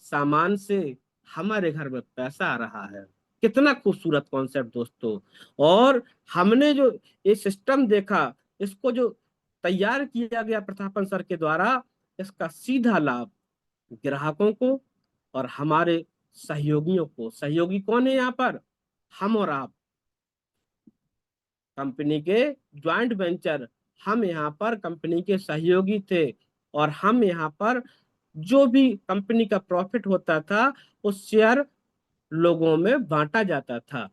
सामान से हमारे घर में पैसा आ रहा है। कितना खूबसूरत कॉन्सेप्ट दोस्तों। और हमने जो ये सिस्टम देखा, इसको जो तैयार किया गया प्रतापन सर के द्वारा, इसका सीधा लाभ ग्राहकों को और हमारे सहयोगियों को। सहयोगी कौन है यहाँ पर? हम और आप, कंपनी के ज्वाइंट वेंचर, हम यहाँ पर कंपनी के सहयोगी थे, और हम यहाँ पर जो भी कंपनी का प्रॉफिट होता था, उस शेयर लोगों में बांटा जाता था।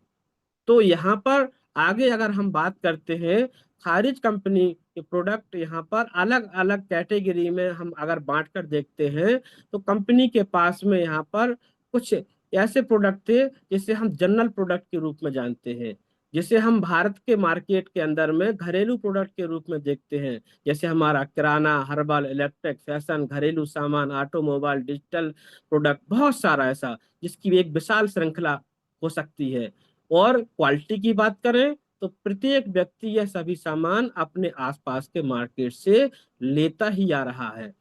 तो यहाँ पर आगे अगर हम बात करते हैं, खारिज कंपनी के प्रोडक्ट यहाँ पर अलग अलग कैटेगरी में हम अगर बांट कर देखते हैं, तो कंपनी के पास में यहाँ पर कुछ ऐसे प्रोडक्ट थे जिसे हम जनरल प्रोडक्ट के रूप में जानते हैं, जिसे हम भारत के मार्केट के अंदर में घरेलू प्रोडक्ट के रूप में देखते हैं, जैसे हमारा किराना, हर्बल, इलेक्ट्रिक, फैशन, घरेलू सामान, ऑटोमोबाइल, डिजिटल प्रोडक्ट, बहुत सारा ऐसा, जिसकी एक विशाल श्रृंखला हो सकती है। और क्वालिटी की बात करें तो प्रत्येक व्यक्ति यह सभी सामान अपने आसपास के मार्केट से लेता ही आ रहा है।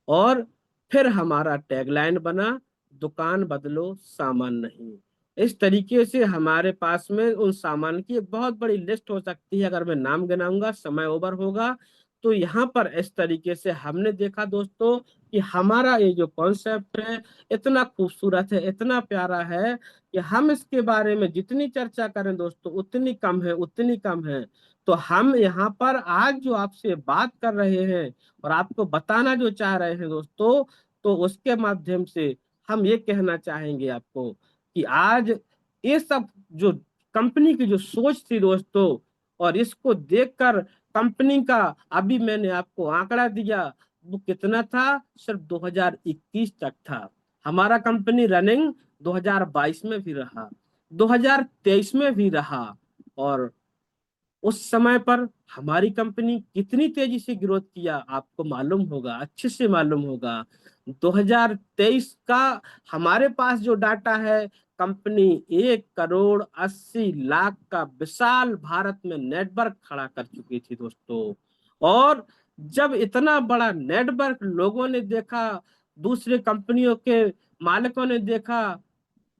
और फिर हमारा टैगलाइन बना, दुकान बदलो सामान नहीं। इस तरीके से हमारे पास में उन सामान की एक बहुत बड़ी लिस्ट हो सकती है, अगर मैं नाम गिनाऊंगा समय ओवर होगा। तो यहाँ पर इस तरीके से हमने देखा दोस्तों कि हमारा ये जो कॉन्सेप्ट है इतना खूबसूरत है, इतना प्यारा है, कि हम इसके बारे में जितनी चर्चा करें दोस्तों उतनी कम है, उतनी कम है। तो हम यहाँ पर आज जो आपसे बात कर रहे हैं और आपको बताना जो चाह रहे हैं दोस्तों, तो उसके माध्यम से हम ये कहना चाहेंगे आपको कि आज ये सब जो कंपनी की जो सोच थी दोस्तों, और इसको देखकर कंपनी का, अभी मैंने आपको आंकड़ा दिया, वो कितना था? सिर्फ 2021 तक था। हमारा कंपनी रनिंग 2022 में भी रहा। 2023 में भी रहा। और उस समय पर हमारी कंपनी कितनी तेजी से ग्रोथ किया आपको मालूम होगा, अच्छे से मालूम होगा। 2023 का हमारे पास जो डाटा है, कंपनी 1,80,00,000 का विशाल भारत में नेटवर्क खड़ा कर चुकी थी दोस्तों। और जब इतना बड़ा नेटवर्क लोगों ने देखा, दूसरे कंपनियों के मालिकों ने देखा,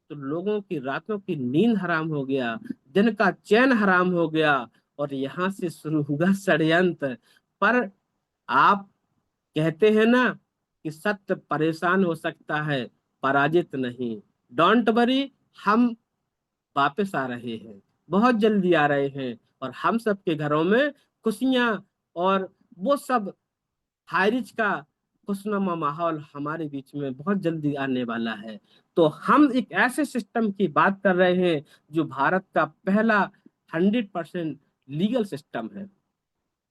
तो लोगों की रातों की नींद हराम हो गया, दिन का चैन हराम हो गया। और यहां से शुरू हुआ षड्यंत्र। पर आप कहते हैं ना कि सत्य परेशान हो सकता है, पराजित नहीं। डोंट वरी, हम वापस आ रहे हैं, बहुत जल्दी आ रहे हैं। और हम सबके घरों में खुशियां और वो सब हारिज का खुशनुमा माहौल हमारे बीच में बहुत जल्दी आने वाला है। तो हम एक ऐसे सिस्टम की बात कर रहे हैं जो भारत का पहला 100% लीगल सिस्टम है।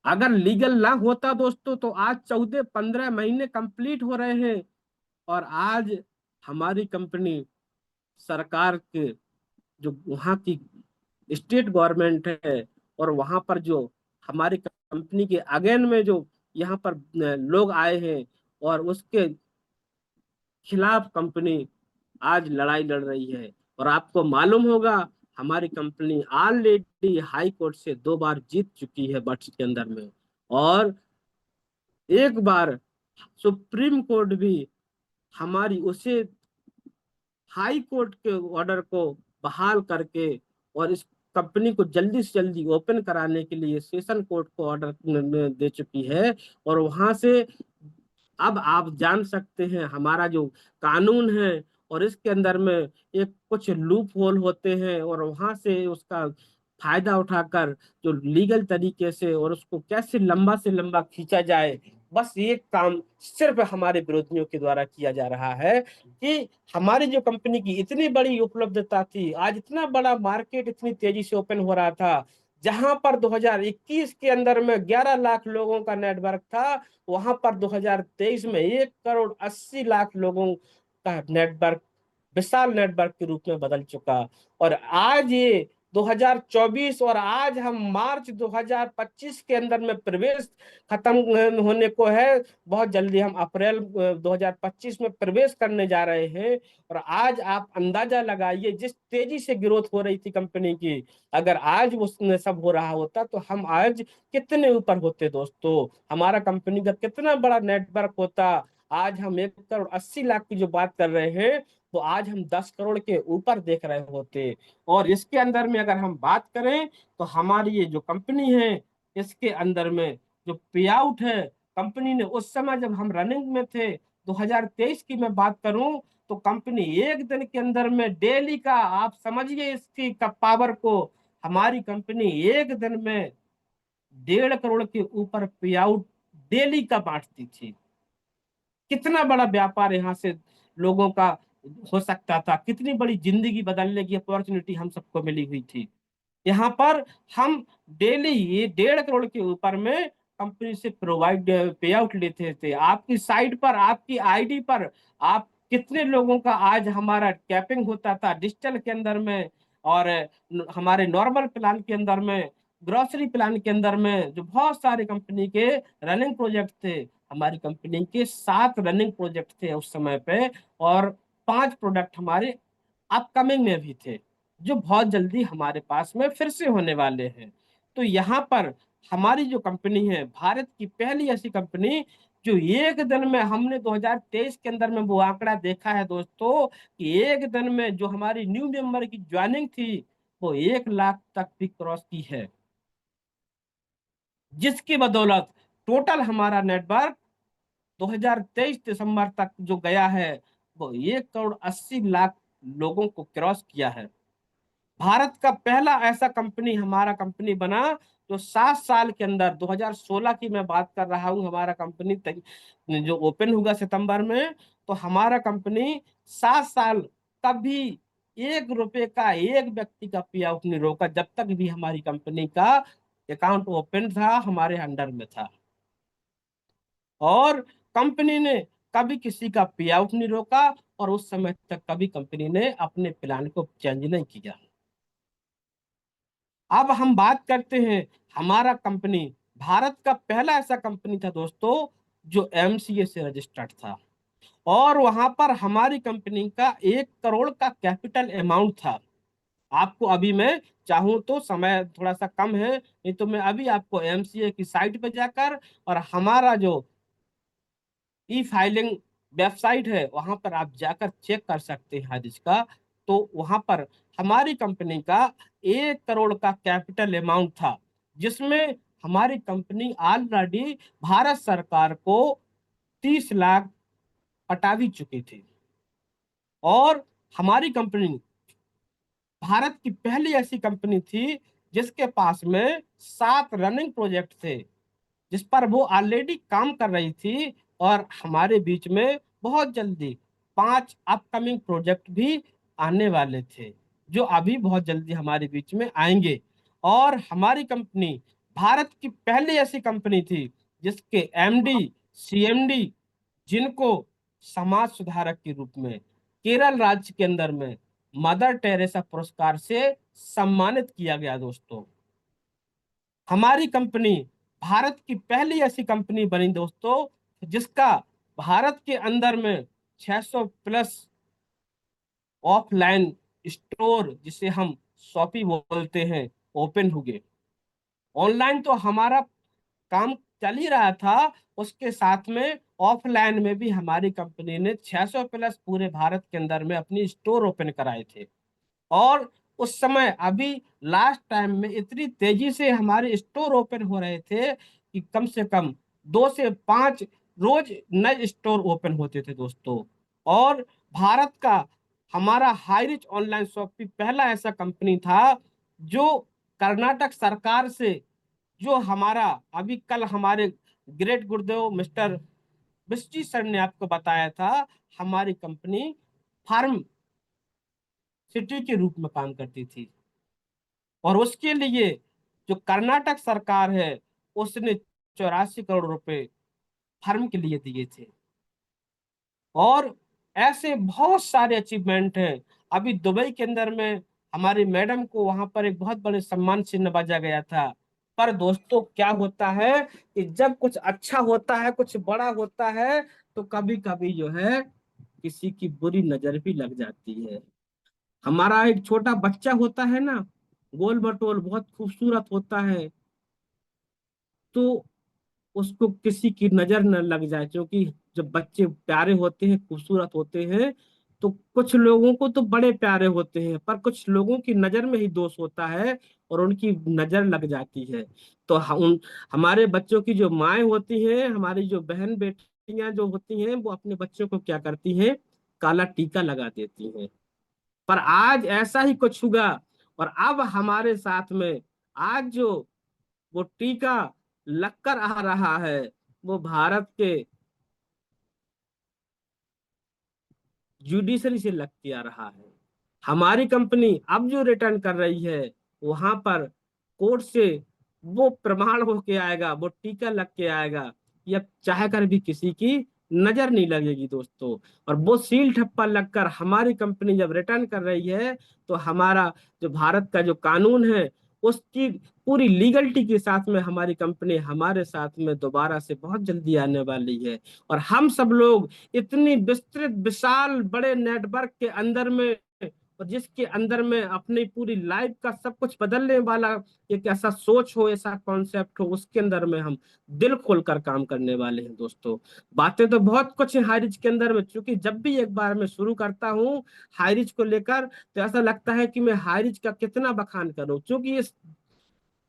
अगर लीगल ना होता दोस्तों, तो आज 14-15 महीने कंप्लीट हो रहे हैं। और आज हमारी कंपनी, सरकार के जो वहाँ की स्टेट गवर्नमेंट है, और वहाँ पर जो हमारी कंपनी के अगेन में जो यहाँ पर लोग आए हैं, और उसके खिलाफ कंपनी आज लड़ाई लड़ रही है। और आपको मालूम होगा, हमारी कंपनी ऑलरेडी हाई कोर्ट से 2 बार जीत चुकी है वर्ष के अंदर में। और एक बार सुप्रीम कोर्ट भी हमारी उसे हाई कोर्ट के ऑर्डर को बहाल करके और इस कंपनी को जल्दी से जल्दी ओपन कराने के लिए सेशन कोर्ट को ऑर्डर दे चुकी है। और वहां से अब आप जान सकते हैं हमारा जो कानून है, और इसके अंदर में एक कुछ लूप होल होते हैं, और वहां से उसका फायदा उठाकर जो लीगल तरीके से और उसको कैसे लंबा से लंबा खींचा जाए, बस ये काम सिर्फ हमारे विरोधियों के द्वारा किया जा रहा है। कि हमारी जो कंपनी की इतनी बड़ी उपलब्धता थी, आज इतना बड़ा मार्केट इतनी तेजी से ओपन हो रहा था, जहां पर 2021 के अंदर में 11 लाख लोगों का नेटवर्क था, वहां पर 2023 में 1,80,00,000 लोगों का नेटवर्क विशाल नेटवर्क के रूप में बदल चुका। और आज ये 2024 और आज हम मार्च 2025 के अंदर में प्रवेश खत्म होने को है। बहुत जल्दी हम अप्रैल 2025 में प्रवेश करने जा रहे हैं। और आज आप अंदाजा लगाइए, जिस तेजी से ग्रोथ हो रही थी कंपनी की, अगर आज वो सब हो रहा होता तो हम आज कितने ऊपर होते दोस्तों। हमारा कंपनी का कितना बड़ा नेटवर्क होता। आज हम 1,80,00,000 की जो बात कर रहे हैं, तो आज हम 10 करोड़ के ऊपर देख रहे होते। और इसके अंदर में अगर हम बात करें, तो हमारी ये जो कंपनी है, इसके अंदर में जो पे आउट है, कंपनी ने उस समय जब हम रनिंग में थे, 2023 की मैं बात करूं, तो कंपनी एक दिन के अंदर में डेली का, आप समझिए इसकी पावर को, हमारी कंपनी एक दिन में 1.5 करोड़ के ऊपर पे आउट डेली का बांटती थी। कितना बड़ा व्यापार यहाँ से लोगों का हो सकता था, कितनी बड़ी जिंदगी बदलने की अपॉर्चुनिटी हम सबको मिली हुई थी। यहाँ पर हम डेली ये 1.5 करोड़ के ऊपर में कंपनी से प्रोवाइड पे आउट लेते थे। आपकी साइट पर, आपकी आईडी पर आप कितने लोगों का आज हमारा कैपिंग होता था डिजिटल के अंदर में, और हमारे नॉर्मल प्लान के अंदर में, ग्रोसरी प्लान के अंदर में, जो बहुत सारे कंपनी के रनिंग प्रोजेक्ट थे। हमारी कंपनी के 7 रनिंग प्रोजेक्ट थे उस समय पे, और 5 प्रोडक्ट हमारे अपकमिंग में भी थे, जो बहुत जल्दी हमारे पास में फिर से होने वाले हैं। तो यहाँ पर हमारी जो कंपनी है, भारत की पहली ऐसी कंपनी जो एक दिन में, हमने 2023 के अंदर में वो आंकड़ा देखा है दोस्तों, कि एक दिन में जो हमारी न्यू मेंबर की ज्वाइनिंग थी, वो 1 लाख तक भी क्रॉस की है। जिसकी बदौलत टोटल हमारा नेटवर्क 2023 दिसंबर तक जो गया है, वो 1,80,00,000 लोगों को क्रॉस किया है। भारत का पहला ऐसा कंपनी हमारा कंपनी बना, जो 7 साल के अंदर, 2016 की मैं बात कर रहा हूँ, हमारा कंपनी जो ओपन हुआ सितंबर में, तो हमारा कंपनी 7 साल कभी 1 रुपए का एक व्यक्ति का पे आउट नहीं रोका, जब तक भी हमारी कंपनी का अकाउंट ओपन था, हमारे अंडर में था। और कंपनी ने कभी किसी का पे आउट नहीं रोका, और उस समय तक कभी कंपनी ने अपने प्लान को चेंज नहीं किया। अब हम बात करते हैं हमारा कंपनी, भारत का पहला ऐसा कंपनी था दोस्तों जो एमसीए से रजिस्टर्ड था, और वहां पर हमारी कंपनी का 1 करोड़ का कैपिटल अमाउंट था। आपको अभी मैं चाहूं तो, समय थोड़ा सा कम है, नहीं तो मैं अभी आपको एमसीए की साइट पे जाकर और हमारा जो ई फाइलिंग वेबसाइट है वहां पर आप जाकर चेक कर सकते हैं हाजिज का। तो वहां पर हमारी कंपनी का 1 करोड़ का कैपिटल अमाउंट था, जिसमें हमारी कंपनी ऑलरेडी भारत सरकार को 30 लाख पटा भी चुकी थी। और हमारी कंपनी भारत की पहली ऐसी कंपनी थी जिसके पास में 7 रनिंग प्रोजेक्ट थे, जिस पर वो ऑलरेडी काम कर रही थी, और हमारे बीच में बहुत जल्दी 5 अपकमिंग प्रोजेक्ट भी आने वाले थे, जो अभी बहुत जल्दी हमारे बीच में आएंगे। और हमारी कंपनी भारत की पहली ऐसी कंपनी थी जिसके एमडी सीएमडी, जिनको समाज सुधारक के रूप में केरल राज्य के अंदर में मदर टेरेसा पुरस्कार से सम्मानित किया गया दोस्तों। हमारी कंपनी भारत की पहली ऐसी कंपनी बनी दोस्तों जिसका भारत के अंदर में 600 प्लस ऑफलाइन स्टोर, जिसे हम शॉपी बोलते हैं, ओपन हुए। ऑनलाइन तो हमारा काम चल ही रहा था, उसके साथ में ऑफलाइन में भी हमारी कंपनी ने 600 प्लस पूरे भारत के अंदर में अपनी स्टोर ओपन कराए थे। और उस समय अभी लास्ट टाइम में इतनी तेजी से हमारे स्टोर ओपन हो रहे थे कि कम से कम 2 से 5 रोज नए स्टोर ओपन होते थे दोस्तों। और भारत का हमारा हाईरिच ऑनलाइन शॉपिंग पहला ऐसा कंपनी था जो कर्नाटक सरकार से, जो हमारा अभी कल हमारे ग्रेट गुरुदेव मिस्टर बिस्टी सर ने आपको बताया था, हमारी कंपनी फार्म सिटी के रूप में काम करती थी, और उसके लिए जो कर्नाटक सरकार है उसने 84 करोड़ रुपए फार्म के लिए दिए थे। और ऐसे बहुत सारे अचीवमेंट हैं। अभी दुबई के अंदर में हमारी मैडम को वहां पर एक बहुत बड़े सम्मान से नवाजा गया था। पर दोस्तों क्या होता है कि जब कुछ अच्छा होता है, कुछ बड़ा होता है, तो कभी कभी जो है किसी की बुरी नजर भी लग जाती है। हमारा एक छोटा बच्चा होता है ना, गोल मटोल बहुत खूबसूरत होता है, तो उसको किसी की नजर न लग जाए, क्योंकि जब बच्चे प्यारे होते हैं, खूबसूरत होते हैं, तो कुछ लोगों को तो बड़े प्यारे होते हैं, पर कुछ लोगों की नजर में ही दोष होता है और उनकी नजर लग जाती है। तो हमारे बच्चों की जो माएँ होती हैं, हमारी जो बहन बेटियां जो होती हैं, वो अपने बच्चों को क्या करती हैं, काला टीका लगा देती हैं। पर आज ऐसा ही कुछ हुआ, और अब हमारे साथ में आज जो वो टीका लगकर आ रहा है, वो भारत के जुडिशरी से लग के आ रहा है। हमारी कंपनी अब जो रिटर्न कर रही है, वहां पर कोर्ट से वो प्रमाण होके आएगा, वो टीका लग के आएगा, या चाह कर भी किसी की नजर नहीं लगेगी दोस्तों। और वो सील ठप्पा लगकर हमारी कंपनी जब रिटर्न कर रही है, तो हमारा जो भारत का जो कानून है उसकी पूरी लीगलिटी के साथ में हमारी कंपनी हमारे साथ में दोबारा से बहुत जल्दी आने वाली है। और हम सब लोग इतनी विस्तृत विशाल बड़े नेटवर्क के अंदर में, और जिसके अंदर में अपनी पूरी लाइफ का सब कुछ बदलने वाला एक ऐसा सोच हो, ऐसा कॉन्सेप्ट हो, उसके अंदर में हम दिल खोलकर काम करने वाले हैं दोस्तों। बातें तो बहुत कुछ है हाइरिज के अंदर में, क्योंकि जब भी एक बार मैं शुरू करता हूँ हाइरिज को लेकर, तो ऐसा लगता है कि मैं हाइरिज का कितना बखान करूं, क्योंकि इस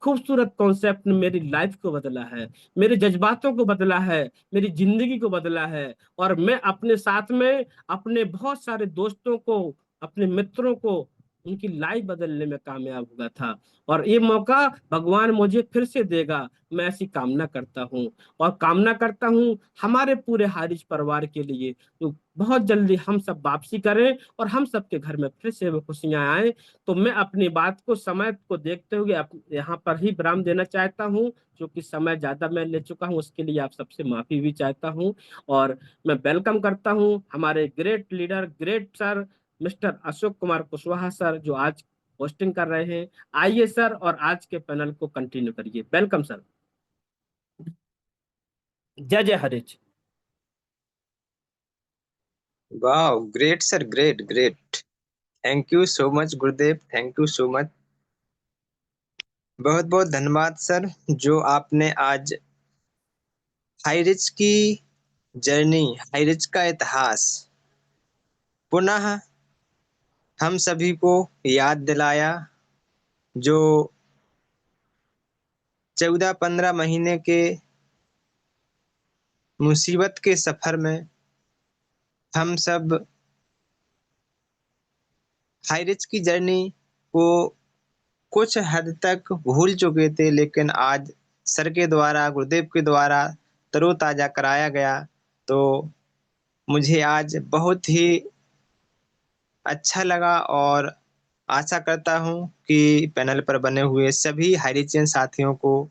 खूबसूरत कॉन्सेप्ट ने मेरी लाइफ को बदला है, मेरे जज्बातों को बदला है, मेरी जिंदगी को बदला है। और मैं अपने साथ में अपने बहुत सारे दोस्तों को, अपने मित्रों को, उनकी लाइफ बदलने में कामयाब हुआ था। और ये मौका भगवान मुझे फिर से देगा, मैं ऐसी कामना करता हूँ। और कामना करता हूँ हमारे पूरे हारिज परिवार के लिए, तो बहुत जल्दी हम सब वापसी करें और हम सबके घर में फिर से वो खुशियां आए। तो मैं अपनी बात को, समय को देखते हुए यहाँ पर ही विराम देना चाहता हूँ, क्योंकि समय ज्यादा मैं ले चुका हूँ, उसके लिए आप सबसे माफी भी चाहता हूँ। और मैं वेलकम करता हूँ हमारे great leader, great sir mister Ashok Kumar Kushwaha sir, जो आज होस्टिंग कर रहे हैं। आइए सर और आज के पैनल को कंटिन्यू करिए। Welcome sir. जय जय हरीश। वाह, great sir, great great. Thank you so much Gurudev, thank you so much. बहुत बहुत धन्यवाद सर, जो आपने आज हाईरिच की जर्नी, हाईरिच का इतिहास पुनः हम सभी को याद दिलाया। जो 14-15 महीने के मुसीबत के सफर में हम सब हाईरिच की जर्नी को कुछ हद तक भूल चुके थे, लेकिन आज सर के द्वारा, गुरुदेव के द्वारा तरोताजा कराया गया। तो मुझे आज बहुत ही अच्छा लगा और आशा करता हूँ कि पैनल पर बने हुए सभी हाईरिचियन साथियों को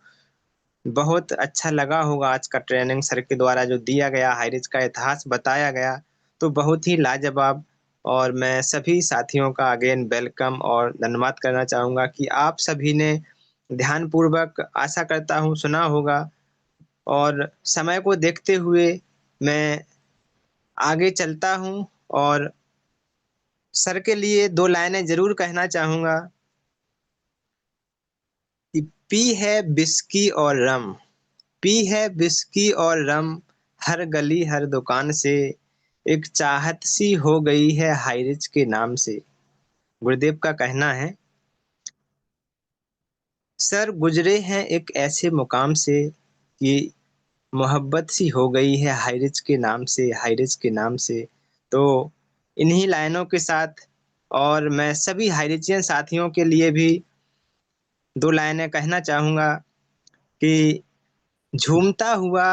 बहुत अच्छा लगा होगा। आज का ट्रेनिंग सर के द्वारा जो दिया गया, हाईरिच का इतिहास बताया गया, तो बहुत ही लाजवाब। और मैं सभी साथियों का अगेन वेलकम और धन्यवाद करना चाहूँगा कि आप सभी ने ध्यानपूर्वक, आशा करता हूँ, सुना होगा। और समय को देखते हुए मैं आगे चलता हूँ और सर के लिए 2 लाइनें ज़रूर कहना चाहूँगा कि पी है विस्की और रम, पी है विस्की और रम, हर गली हर दुकान से एक चाहत सी हो गई है हाईरिच के नाम से। गुरुदेव का कहना है, सर गुजरे हैं एक ऐसे मुकाम से कि मोहब्बत सी हो गई है हाईरिच के नाम से, हाईरिच के नाम से। तो इन्हीं लाइनों के साथ और मैं सभी हाईरिचियन साथियों के लिए भी 2 लाइनें कहना चाहूँगा कि झूमता हुआ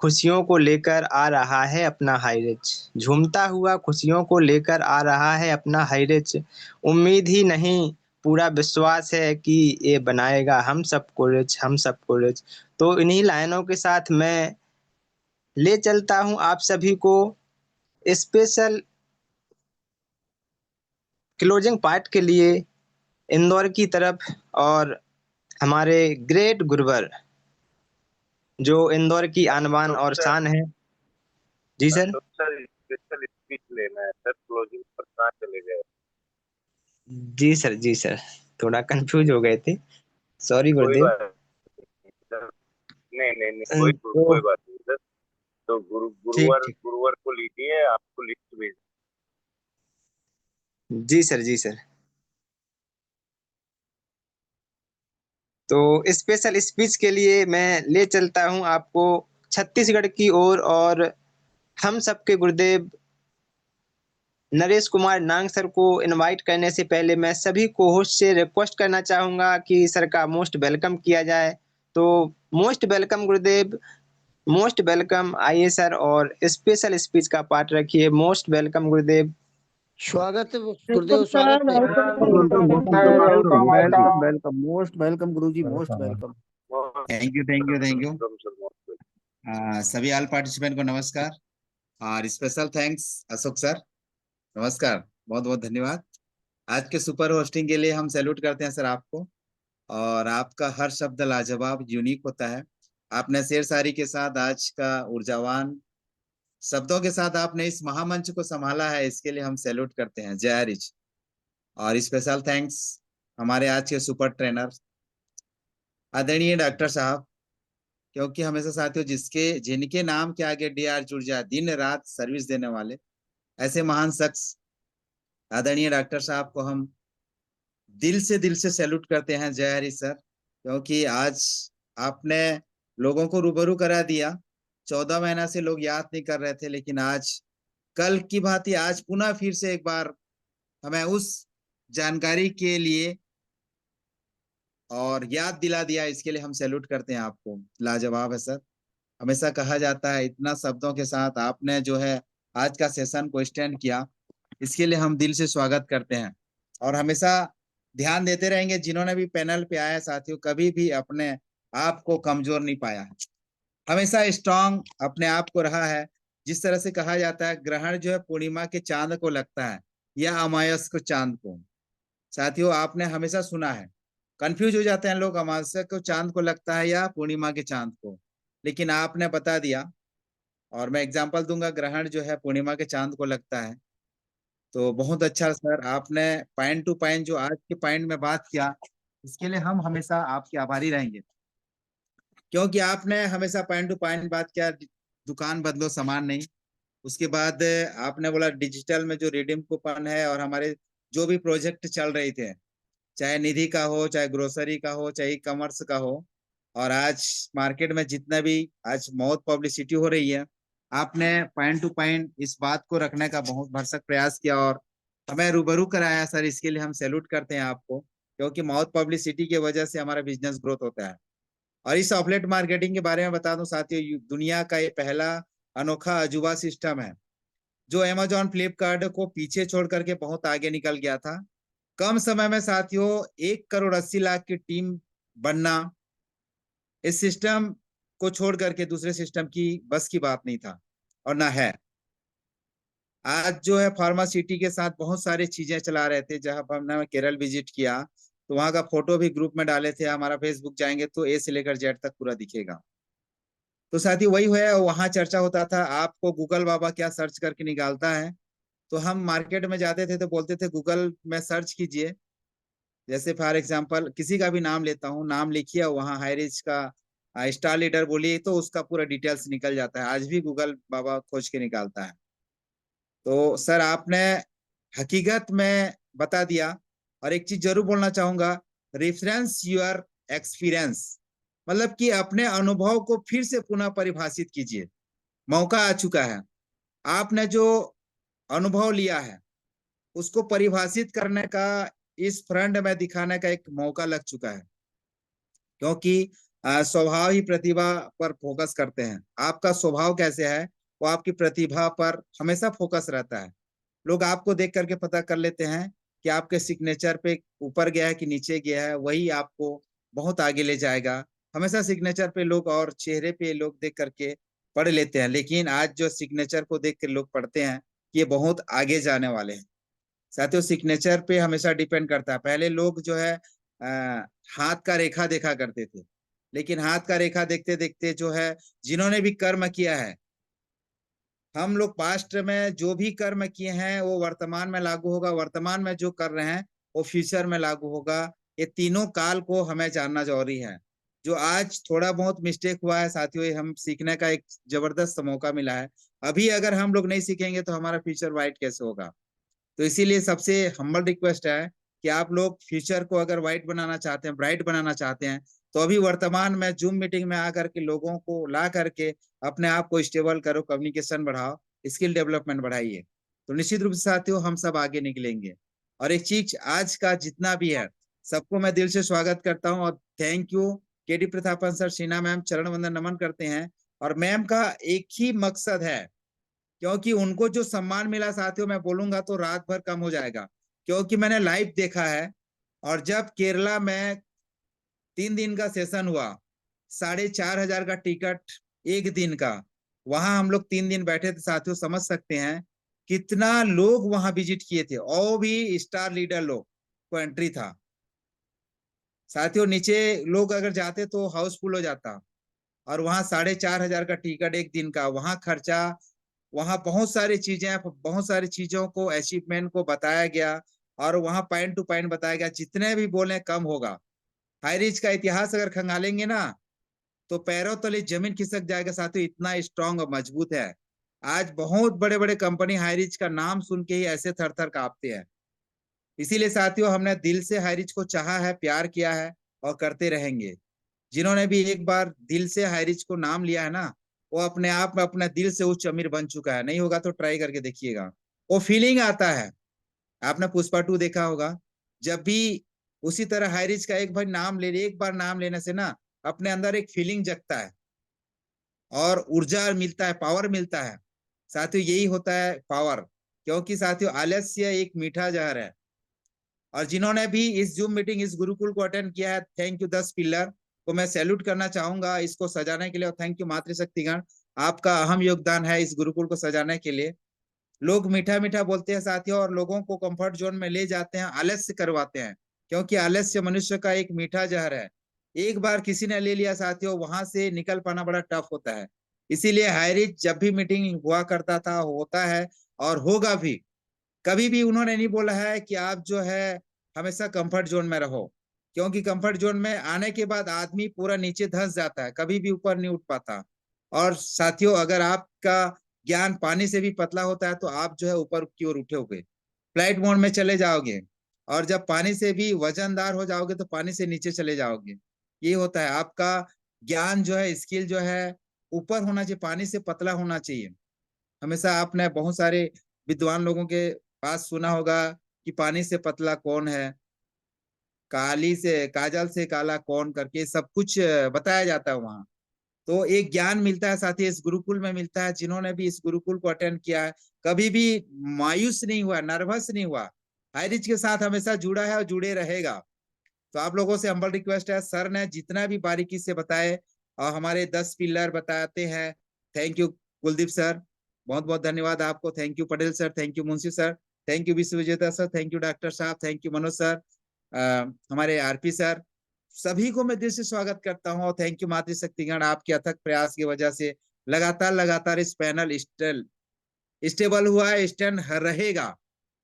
खुशियों को लेकर आ रहा है अपना हाईरिच, झूमता हुआ खुशियों को लेकर आ रहा है अपना हाईरिच। उम्मीद ही नहीं, पूरा विश्वास है कि ये बनाएगा हम सबको रिच, हम सबको रिच। तो इन्हीं लाइनों के साथ मैं ले चलता हूँ आप सभी को स्पेशल क्लोजिंग पार्ट के लिए इंदौर की तरफ। और हमारे ग्रेट गुरुवर, जो इंदौर की आन बान अशोक और सर, शान है। जी sir. Ashok sir special speech लेना है सर, क्लोजिंग पर कहाँ चले गए? जी सर, जी सर, थोड़ा कंफ्यूज हो गए थे, सॉरी कोई गुरुदेव। बात नहीं सर, नहीं नहीं नहीं, तो कोई बात नहीं सर। तो ठीक गुरुवार ठीक। गुरुवार को लीजिए, आपको लिस्ट भेज। जी सर, जी सर। तो स्पेशल स्पीच के लिए मैं ले चलता हूं आपको छत्तीसगढ़ की ओर। और हम सबके गुरुदेव नरेश कुमार नांग सर को इनवाइट करने से पहले मैं सभी को होस्ट से रिक्वेस्ट करना चाहूंगा कि सर का मोस्ट वेलकम किया जाए। तो most welcome Gurudev, most welcome. आइए सर और स्पेशल स्पीच का पार्ट रखिए। मोस्ट वेलकम गुरुदेव। स्वागत है गुरुदेव, स्वागत है। Welcome welcome, most welcome Guruji, most welcome. Thank you, thank you, thank you. You. सभी ऑल पार्टिसिपेंट को नमस्कार और स्पेशल थैंक्स अशोक सर, नमस्कार, बहुत बहुत धन्यवाद। आज के सुपर होस्टिंग के लिए हम सैल्यूट करते हैं सर आपको। और आपका हर शब्द लाजवाब, यूनिक होता है। आपने शेर शायरी के साथ आज का ऊर्जावान शब्दों के साथ आपने इस महामंच को संभाला है, इसके लिए हम सैल्यूट करते हैं। जय हरीश। और स्पेशल थैंक्स हमारे आज के सुपर ट्रेनर आदरणीय डॉक्टर साहब, क्योंकि हमेशा साथियों जिनके नाम के आगे DR जुड़ जाए, दिन रात सर्विस देने वाले ऐसे महान शख्स आदरणीय डॉक्टर साहब को हम दिल से सैल्यूट करते हैं। जय हरी सर, क्योंकि आज आपने लोगों को रूबरू करा दिया। 14 महीना से लोग याद नहीं कर रहे थे, लेकिन आज कल की भांति आज पुनः फिर से एक बार हमें उस जानकारी के लिए और याद दिला दिया, इसके लिए हम सैल्यूट करते हैं आपको। लाजवाब है सर। हमेशा कहा जाता है इतना शब्दों के साथ आपने जो है आज का सेशन को स्टैंड किया, इसके लिए हम दिल से स्वागत करते हैं। और हमेशा ध्यान देते रहेंगे, जिन्होंने भी पैनल पे आया साथियों, कभी भी अपने आप को कमजोर नहीं पाया है, हमेशा स्ट्रांग अपने आप को रहा है। जिस तरह से कहा जाता है ग्रहण जो है पूर्णिमा के चांद को लगता है या अमावस को चांद को, साथियों आपने हमेशा सुना है, कंफ्यूज हो जाते हैं लोग, अमावस्या को चांद को लगता है या पूर्णिमा के चांद को, लेकिन आपने बता दिया। और मैं एग्जांपल दूंगा, ग्रहण जो है पूर्णिमा के चांद को लगता है। तो बहुत अच्छा सर, आपने पॉइंट टू पॉइंट जो आज के पॉइंट में बात किया, इसके लिए हम हमेशा आपके आभारी रहेंगे, क्योंकि आपने हमेशा पॉइंट टू पॉइंट बात किया। दुकान बदलो सामान नहीं। उसके बाद आपने बोला डिजिटल में जो रिडीम कूपन है और हमारे जो भी प्रोजेक्ट चल रहे थे, चाहे निधि का हो, चाहे ग्रोसरी का हो, चाहे ई कॉमर्स का हो, और आज मार्केट में जितना भी आज बहुत पब्लिसिटी हो रही है, आपने पॉइंट टू पॉइंट इस बात को रखने का बहुत भरसक प्रयास किया और हमें रूबरू कराया सर। इसके लिए हम सैल्यूट करते हैं आपको, क्योंकि बहुत पब्लिसिटी की वजह से हमारा बिजनेस ग्रोथ होता है। और इस ऑफलेट मार्केटिंग के बारे में बता दूं साथियों, दुनिया का ये पहला अनोखा अजूबा सिस्टम है जो अमेजॉन फ्लिपकार्ट को पीछे छोड़ करके बहुत आगे निकल गया था। कम समय में साथियों 1,80,00,000 की टीम बनना इस सिस्टम को छोड़ करके दूसरे सिस्टम की बस की बात नहीं था और ना है। आज जो है फार्मासिटी के साथ बहुत सारी चीजें चला रहे थे। जहां हमने केरल विजिट किया तो वहां का फोटो भी ग्रुप में डाले थे। हमारा फेसबुक जाएंगे तो ए से लेकर जेड तक पूरा दिखेगा। तो साथियों वही हुआ, वहां चर्चा होता था आपको गूगल बाबा क्या सर्च करके निकालता है। तो हम मार्केट में जाते थे तो बोलते थे गूगल में सर्च कीजिए, जैसे फॉर एग्जांपल किसी का भी नाम लेता हूँ, नाम लिखिए वहाँ हाईरिच का स्टार लीडर बोलिए तो उसका पूरा डिटेल्स निकल जाता है। आज भी गूगल बाबा खोज के निकालता है। तो सर आपने हकीकत में बता दिया। और एक चीज जरूर बोलना चाहूंगा, रेफरेंस योर एक्सपीरियंस, मतलब कि अपने अनुभव को फिर से पुनः परिभाषित कीजिए। मौका आ चुका है, आपने जो अनुभव लिया है उसको परिभाषित करने का, इस फ्रंट में दिखाने का एक मौका लग चुका है। क्योंकि स्वभाव ही प्रतिभा पर फोकस करते हैं। आपका स्वभाव कैसे है वो आपकी प्रतिभा पर हमेशा फोकस रहता है। लोग आपको देख करके पता कर लेते हैं कि आपके सिग्नेचर पे ऊपर गया है कि नीचे गया है, वही आपको बहुत आगे ले जाएगा। हमेशा सिग्नेचर पे लोग और चेहरे पे लोग देख करके पढ़ लेते हैं, लेकिन आज जो सिग्नेचर को देख के लोग पढ़ते हैं कि ये बहुत आगे जाने वाले हैं। साथियों सिग्नेचर पे हमेशा डिपेंड करता है। पहले लोग जो है हाथ का रेखा देखा करते थे, लेकिन हाथ का रेखा देखते देखते जो है जिन्होंने भी कर्म किया है, हम लोग पास्ट में जो भी कर्म किए हैं वो वर्तमान में लागू होगा, वर्तमान में जो कर रहे हैं वो फ्यूचर में लागू होगा। ये तीनों काल को हमें जानना जरूरी है। जो आज थोड़ा बहुत मिस्टेक हुआ है साथियों, ये हम सीखने का एक जबरदस्त मौका मिला है। अभी अगर हम लोग नहीं सीखेंगे तो हमारा फ्यूचर वाइट कैसे होगा। तो इसीलिए सबसे हम्बल रिक्वेस्ट है कि आप लोग फ्यूचर को अगर वाइट बनाना चाहते हैं, ब्राइट बनाना चाहते हैं, तो अभी वर्तमान में जूम मीटिंग में आकर के लोगों को ला करके अपने आप को स्टेबल करो, कम्युनिकेशन बढ़ाओ, स्किल डेवलपमेंट बढ़ाइए। तो निश्चित रूप से साथियों हम सब आगे निकलेंगे। और एक चीज, आज का जितना भी है सबको मैं दिल से स्वागत करता हूँ और thank you. KD Prathapan sir, Sheena ma'am, चरण वंदन नमन करते हैं। और मैम का एक ही मकसद है, क्योंकि उनको जो सम्मान मिला साथियों, मैं बोलूंगा तो रात भर कम हो जाएगा, क्योंकि मैंने लाइव देखा है। और जब केरला में 3 दिन का सेशन हुआ, 4,500 का टिकट एक दिन का, वहां हम लोग 3 दिन बैठे थे साथियों, समझ सकते हैं कितना लोग वहां विजिट किए थे। और भी स्टार लीडर लोग को एंट्री था साथियों। नीचे लोग अगर जाते तो हाउसफुल हो जाता। और वहां 4,500 का टिकट एक दिन का, वहां खर्चा, वहां बहुत सारी चीजें, बहुत सारी चीजों को, अचीवमेंट को बताया गया। और वहां पॉइंट टू पॉइंट बताया गया, जितने भी बोले कम होगा। हाईरिच का इतिहास अगर खंगालेंगे ना तो पैरों तले जमीन खिसक जाएगा साथियों, इतना स्ट्रांग और मजबूत है। आज बहुत बड़े बड़े कंपनी हाईरिच का नाम सुन के ही ऐसे थर थर कांपते हैं। इसीलिए साथियों हमने दिल से हाईरिच को चाहा है, प्यार किया है और करते रहेंगे। जिन्होंने भी एक बार दिल से हाईरिच को नाम लिया है ना, वो अपने आप में अपने दिल से उच्च अमीर बन चुका है। नहीं होगा तो ट्राई करके देखिएगा, वो फीलिंग आता है। आपने पुष्पा 2 देखा होगा, जब भी उसी तरह हाईरिच का एक बार नाम लेने से ना अपने अंदर एक फीलिंग जगता है और ऊर्जा मिलता है, पावर मिलता है। साथियों यही होता है पावर, क्योंकि साथियों आलस्य एक मीठा जहर है। और जिन्होंने भी इस जूम मीटिंग, इस गुरुकुल को अटेंड किया है, थैंक यू। 10 पिलर को मैं सैल्यूट करना चाहूंगा इसको सजाने के लिए। और थैंक यू मातृशक्तिगण, आपका अहम योगदान है इस गुरुकुल को सजाने के लिए। लोग मीठा मीठा बोलते हैं साथियों, और लोगों को कंफर्ट जोन में ले जाते हैं, आलस्य करवाते हैं, क्योंकि आलस्य मनुष्य का एक मीठा जहर है। एक बार किसी ने ले लिया साथियों, वहां से निकल पाना बड़ा टफ होता है। इसीलिए हाई रिच जब भी मीटिंग हुआ करता था, होता है और होगा भी, कभी भी उन्होंने नहीं बोला है कि आप जो है हमेशा कंफर्ट जोन में रहो, क्योंकि कंफर्ट जोन में आने के बाद आदमी पूरा नीचे धंस जाता है, कभी भी ऊपर नहीं उठ पाता। और साथियों, अगर आपका ज्ञान पानी से भी पतला होता है तो आप जो है ऊपर की ओर उठोगे, फ्लाइट मोड में चले जाओगे, और जब पानी से भी वजनदार हो जाओगे तो पानी से नीचे चले जाओगे। ये होता है, आपका ज्ञान जो है, स्किल जो है ऊपर होना चाहिए, पानी से पतला होना चाहिए। हमेशा आपने बहुत सारे विद्वान लोगों के पास सुना होगा कि पानी से पतला कौन है, काली से काजल से काला कौन, करके सब कुछ बताया जाता है वहां। तो एक ज्ञान मिलता है साथी, इस गुरुकुल में मिलता है। जिन्होंने भी इस गुरुकुल को अटेंड किया है, कभी भी मायूस नहीं हुआ, नर्वस नहीं हुआ, हाईरिच के साथ हमेशा जुड़ा है और जुड़े रहेगा। तो आप लोगों से हम्बल रिक्वेस्ट है, सर ने जितना भी बारीकी से बताए और हमारे 10 पिलर बताते हैं। थैंक यू कुलदीप सर, बहुत बहुत धन्यवाद आपको। Thank you Patel sir, thank you Munshi sir, thank you विश्व विजेता सर, थैंक यू डॉक्टर साहब, थैंक यू मनोज सर, हमारे आरपी सर, सभी को मैं दिल से स्वागत करता हूँ। और थैंक यू मातृशक्तिगण, आपके अथक प्रयास की वजह से लगातार इस पैनल स्टेबल हुआ है, स्टैंड रहेगा।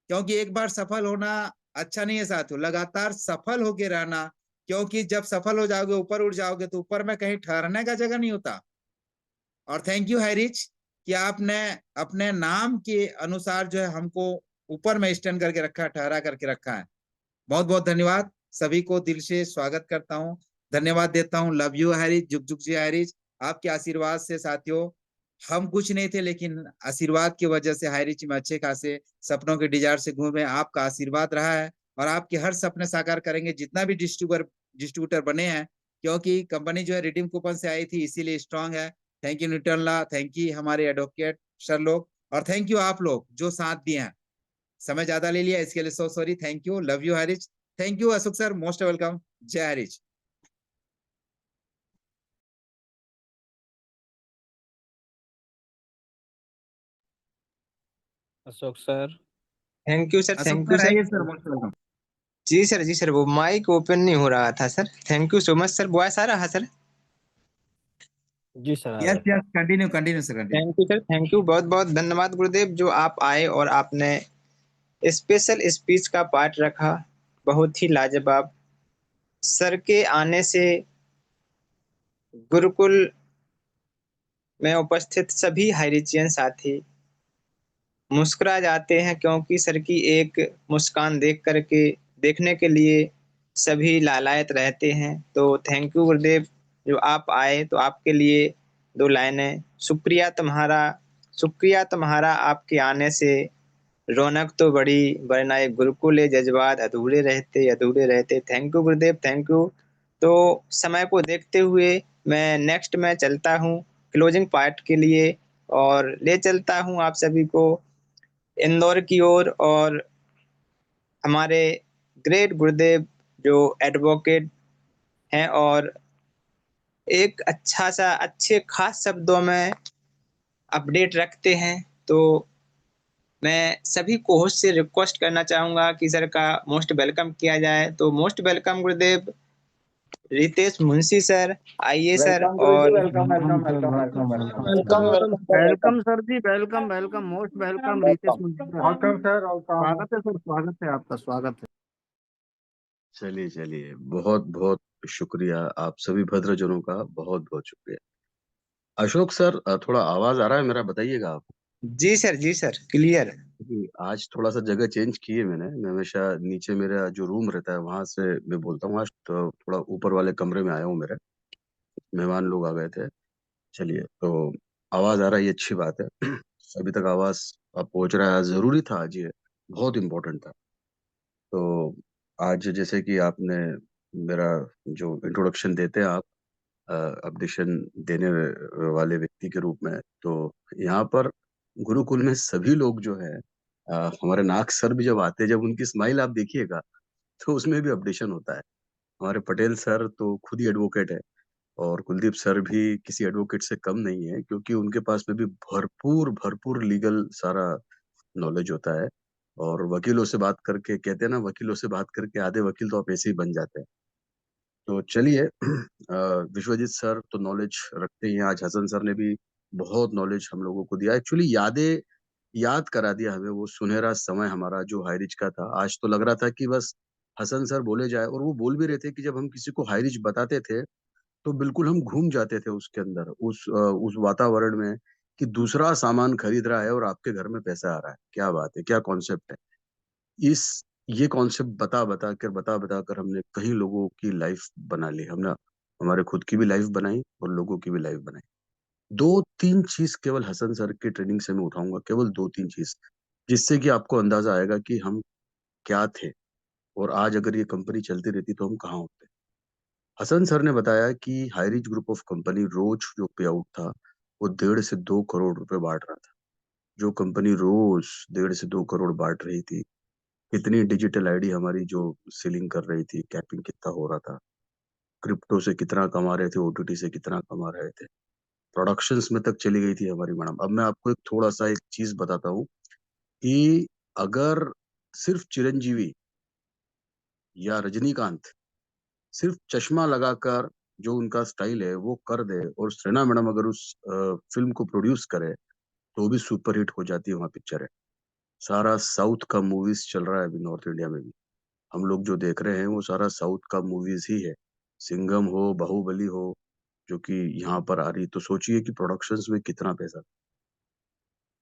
क्योंकि एक बार सफल होना अच्छा नहीं है साथियों, लगातार सफल होके रहना, क्योंकि जब सफल हो जाओगे, ऊपर उठ जाओगे, तो ऊपर में कहीं ठहरने का जगह नहीं होता। और थैंक यू हैरिच कि आपने अपने नाम के अनुसार जो है हमको ऊपर में स्टैंड करके रखा, ठहरा करके रखा है। बहुत बहुत धन्यवाद, सभी को दिल से स्वागत करता हूँ, धन्यवाद देता हूँ। लव यू हैरिच, जुग जुग जी हैरिच। आपके आशीर्वाद से साथियों हम कुछ नहीं थे, लेकिन आशीर्वाद की वजह से हाईरिच में अच्छे खासे सपनों के डिजायर से घूमे। आपका आशीर्वाद रहा है, और आपके हर सपने साकार करेंगे, जितना भी डिस्ट्रीब्यूटर बने हैं, क्योंकि कंपनी जो है रिडीम कूपन से आई थी, इसीलिए स्ट्रांग है। Thank you Newton law, thank you हमारे एडवोकेट सर लोग, और थैंक यू आप लोग जो साथ दिए हैं। समय ज्यादा ले लिया इसके लिए so sorry. Thank you, love you Harish, thank you Ashok sir, most welcome. जय Harish. Ashok sir. Thank you sir, Ashok thank you sir sir. आइए सर, मोस्ट वेलकम। जी सर, जी सर, वो माइक ओपन नहीं हो रहा था sir. Thank you so much sir, voice आ रहा सर। जी सर, आ रहा यस है। Yes, continue continue sir, continue. Thank you sir, thank you, बहुत बहुत धन्यवाद गुरुदेव, जो आप आए और आपने स्पेशल स्पीच का पार्ट रखा, बहुत ही लाजवाब। सर के आने से गुरुकुल में उपस्थित सभी हाइरिचियन साथी मुस्कुरा जाते हैं, क्योंकि सर की एक मुस्कान देखने के लिए सभी लालायत रहते हैं। तो थैंक यू गुरुदेव, जो आप आए तो आपके लिए दो लाइनें। शुक्रिया तुम्हारा, आपके आने से रौनक तो बड़ी, वरना एक गुरुकुल जज्बात अधूरे रहते। Thank you Gurudev, thank you. तो समय को देखते हुए मैं नेक्स्ट में चलता हूँ क्लोजिंग पार्ट के लिए, और ले चलता हूँ आप सभी को इंदौर की ओर, और हमारे ग्रेट गुरुदेव जो एडवोकेट हैं, और एक अच्छे खास शब्दों में अपडेट रखते हैं। तो मैं सभी को होस्ट से रिक्वेस्ट करना चाहूंगा कि सर का मोस्ट वेलकम किया जाए। तो most welcome Gurudev Ritesh Munshi sir, आइए सर। वेलकम गुरु जी, और welcome welcome welcome welcome welcome. Welcome welcome sir, welcome sir जी, welcome welcome, most welcome Ritesh Munshi sir. Welcome sir, welcome. स्वागत है सर, स्वागत है आपका, स्वागत है। चलिए चलिए, बहुत बहुत शुक्रिया, आप सभी भद्रजनों का बहुत बहुत शुक्रिया। अशोक सर, थोड़ा आवाज आ रहा है मेरा, बताइएगा आप। जी सर, जी सर, क्लियर। जी, आज थोड़ा सा जगह चेंज की है मैंने। मैं हमेशा नीचे मेरा जो रूम रहता है वहां से मैं बोलता हूँ, आज तो थोड़ा ऊपर वाले कमरे में आया हूँ। मेरे मेहमान लोग आ गए थे। चलिए, तो आवाज आ रहा है, ये अच्छी बात है। अभी तक आवाज अब पहुंच रहा है, जरूरी था आज, ये बहुत इम्पोर्टेंट था। तो आज जैसे कि आपने मेरा जो इंट्रोडक्शन देते हैं आप, अपडेशन देने वाले व्यक्ति के रूप में, तो यहाँ पर गुरुकुल में सभी लोग जो है, हमारे नाग सर भी जब आते हैं, जब उनकी स्माइल आप देखिएगा तो उसमें भी अपडेशन होता है। हमारे पटेल सर तो खुद ही एडवोकेट है, और कुलदीप सर भी किसी एडवोकेट से कम नहीं है, क्योंकि उनके पास में भी भरपूर भरपूर लीगल सारा नॉलेज होता है। और वकीलों से बात करके, कहते हैं ना, वकीलों से बात करके आधे वकील तो आप ऐसे ही बन जाते हैं। तो चलिए, विश्वजीत सर तो नॉलेज रखते ही हैं। आज हसन सर ने भी बहुत नॉलेज हम लोगों को दिया। एक्चुअली यादें याद करा दिया हमें, वो सुनहरा समय हमारा जो हाईरिच का था। आज तो लग रहा था कि बस हसन सर बोले जाए, और वो बोल भी रहे थे कि जब हम किसी को हाईरिच बताते थे तो बिल्कुल हम घूम जाते थे उसके अंदर, उस वातावरण में, कि दूसरा सामान खरीद रहा है और आपके घर में पैसा आ रहा है। क्या बात है, क्या कॉन्सेप्ट है। इस ये कॉन्सेप्ट बता बता कर हमने कई लोगों की लाइफ बना ली। हमने हमारे खुद की भी लाइफ बनाई और लोगों की भी लाइफ बनाई। दो तीन चीज केवल हसन सर की ट्रेनिंग से मैं उठाऊंगा, केवल दो तीन चीज, जिससे कि आपको अंदाजा आएगा कि हम क्या थे, और आज अगर ये कंपनी चलती रहती तो हम कहाँ होते। हसन सर ने बताया कि हाईरिच ग्रुप ऑफ कंपनी रोज जो पे आउट था वो 1.5 से 2 करोड़ रुपए बांट रहा था। जो कंपनी रोज 1.5 से 2 करोड़ बांट रही थी, कितनी डिजिटल आईडी हमारी जो सीलिंग कर रही थी, कैपिंग कितना हो रहा था, क्रिप्टो से कितना कमा रहे थे, ओटीटी से कितना कमा रहे थे, प्रोडक्शंस में तक चली गई थी हमारी मैडम। अब मैं आपको एक थोड़ा सा एक चीज बताता हूँ कि अगर सिर्फ चिरंजीवी या रजनीकांत सिर्फ चश्मा लगाकर, जो उनका स्टाइल है वो कर दे, और सेना मैडम अगर उस फिल्म को प्रोड्यूस करे, तो भी सुपर हिट हो जाती है वहाँ पिक्चर है। सारा साउथ का मूवीज चल रहा है अभी नॉर्थ इंडिया में भी। हम लोग जो देख रहे हैं वो सारा साउथ का मूवीज ही है। सिंघम हो, बाहुबली हो, जो कि यहाँ पर आ रही, तो सोचिए कि प्रोडक्शंस में कितना पैसा।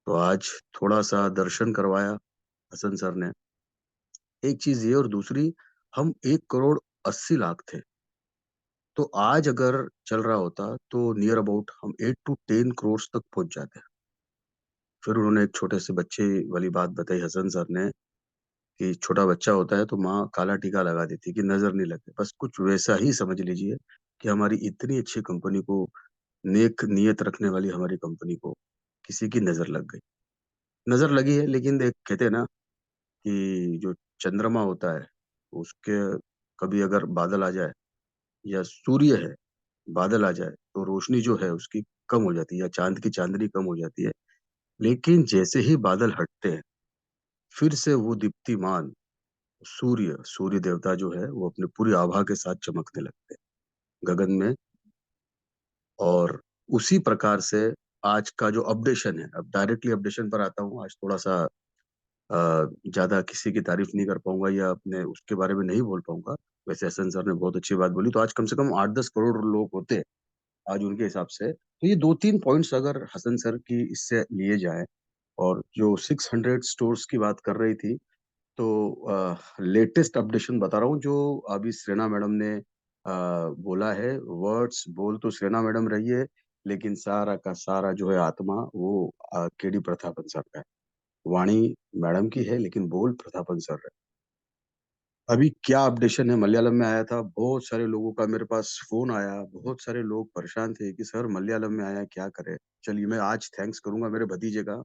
तो आज थोड़ा सा दर्शन करवाया हसन सर ने। एक चीज ये, और दूसरी, हम 1 करोड़ 80 लाख थे, तो आज अगर चल रहा होता तो नियर अबाउट हम 8 to 10 करोड़ तक पहुंच जाते हैं। फिर उन्होंने एक छोटे से बच्चे वाली बात बताई हसन सर ने, कि छोटा बच्चा होता है तो माँ काला टीका लगा देती है कि नजर नहीं लगे। बस कुछ वैसा ही समझ लीजिए कि हमारी इतनी अच्छी कंपनी को, नेक नियत रखने वाली हमारी कंपनी को किसी की नजर लग गई। नजर लगी है, लेकिन देख, कहते हैं ना कि जो चंद्रमा होता है उसके, कभी अगर बादल आ जाए, या सूर्य है, बादल आ जाए, तो रोशनी जो है उसकी कम हो जाती है, या चांद की चांदनी कम हो जाती है। लेकिन जैसे ही बादल हटते हैं, फिर से वो दीप्तिमान सूर्य देवता जो है वो अपने पूरी आभा के साथ चमकने लगते हैं गगन में। और उसी प्रकार से आज का जो अपडेशन है, अब डायरेक्टली अपडेशन पर आता हूँ। आज थोड़ा सा ज्यादा किसी की तारीफ नहीं कर पाऊंगा, या अपने उसके बारे में नहीं बोल पाऊंगा। वैसे हसन सर ने बहुत अच्छी बात बोली, तो आज कम से कम 8-10 करोड़ लोग होते हैं आज उनके हिसाब से। तो ये दो तीन पॉइंट्स अगर हसन सर की इससे लिए जाए, और जो 600 स्टोर्स की बात कर रही थी, तो लेटेस्ट अपडेशन बता रहा हूँ जो अभी सेना मैडम ने बोला है। वर्ड्स बोल तो सेना मैडम रही है, लेकिन सारा का सारा जो है आत्मा वो केडी प्रतापन सर का है। वाणी मैडम की है, लेकिन बोल प्रतापन सर है। अभी क्या अपडेशन है, मलयालम में आया था, बहुत सारे लोगों का मेरे पास फोन आया, बहुत सारे लोग परेशान थे कि सर मलयालम में आया, क्या करे। चलिए, मैं आज थैंक्स करूंगा मेरे भतीजे का,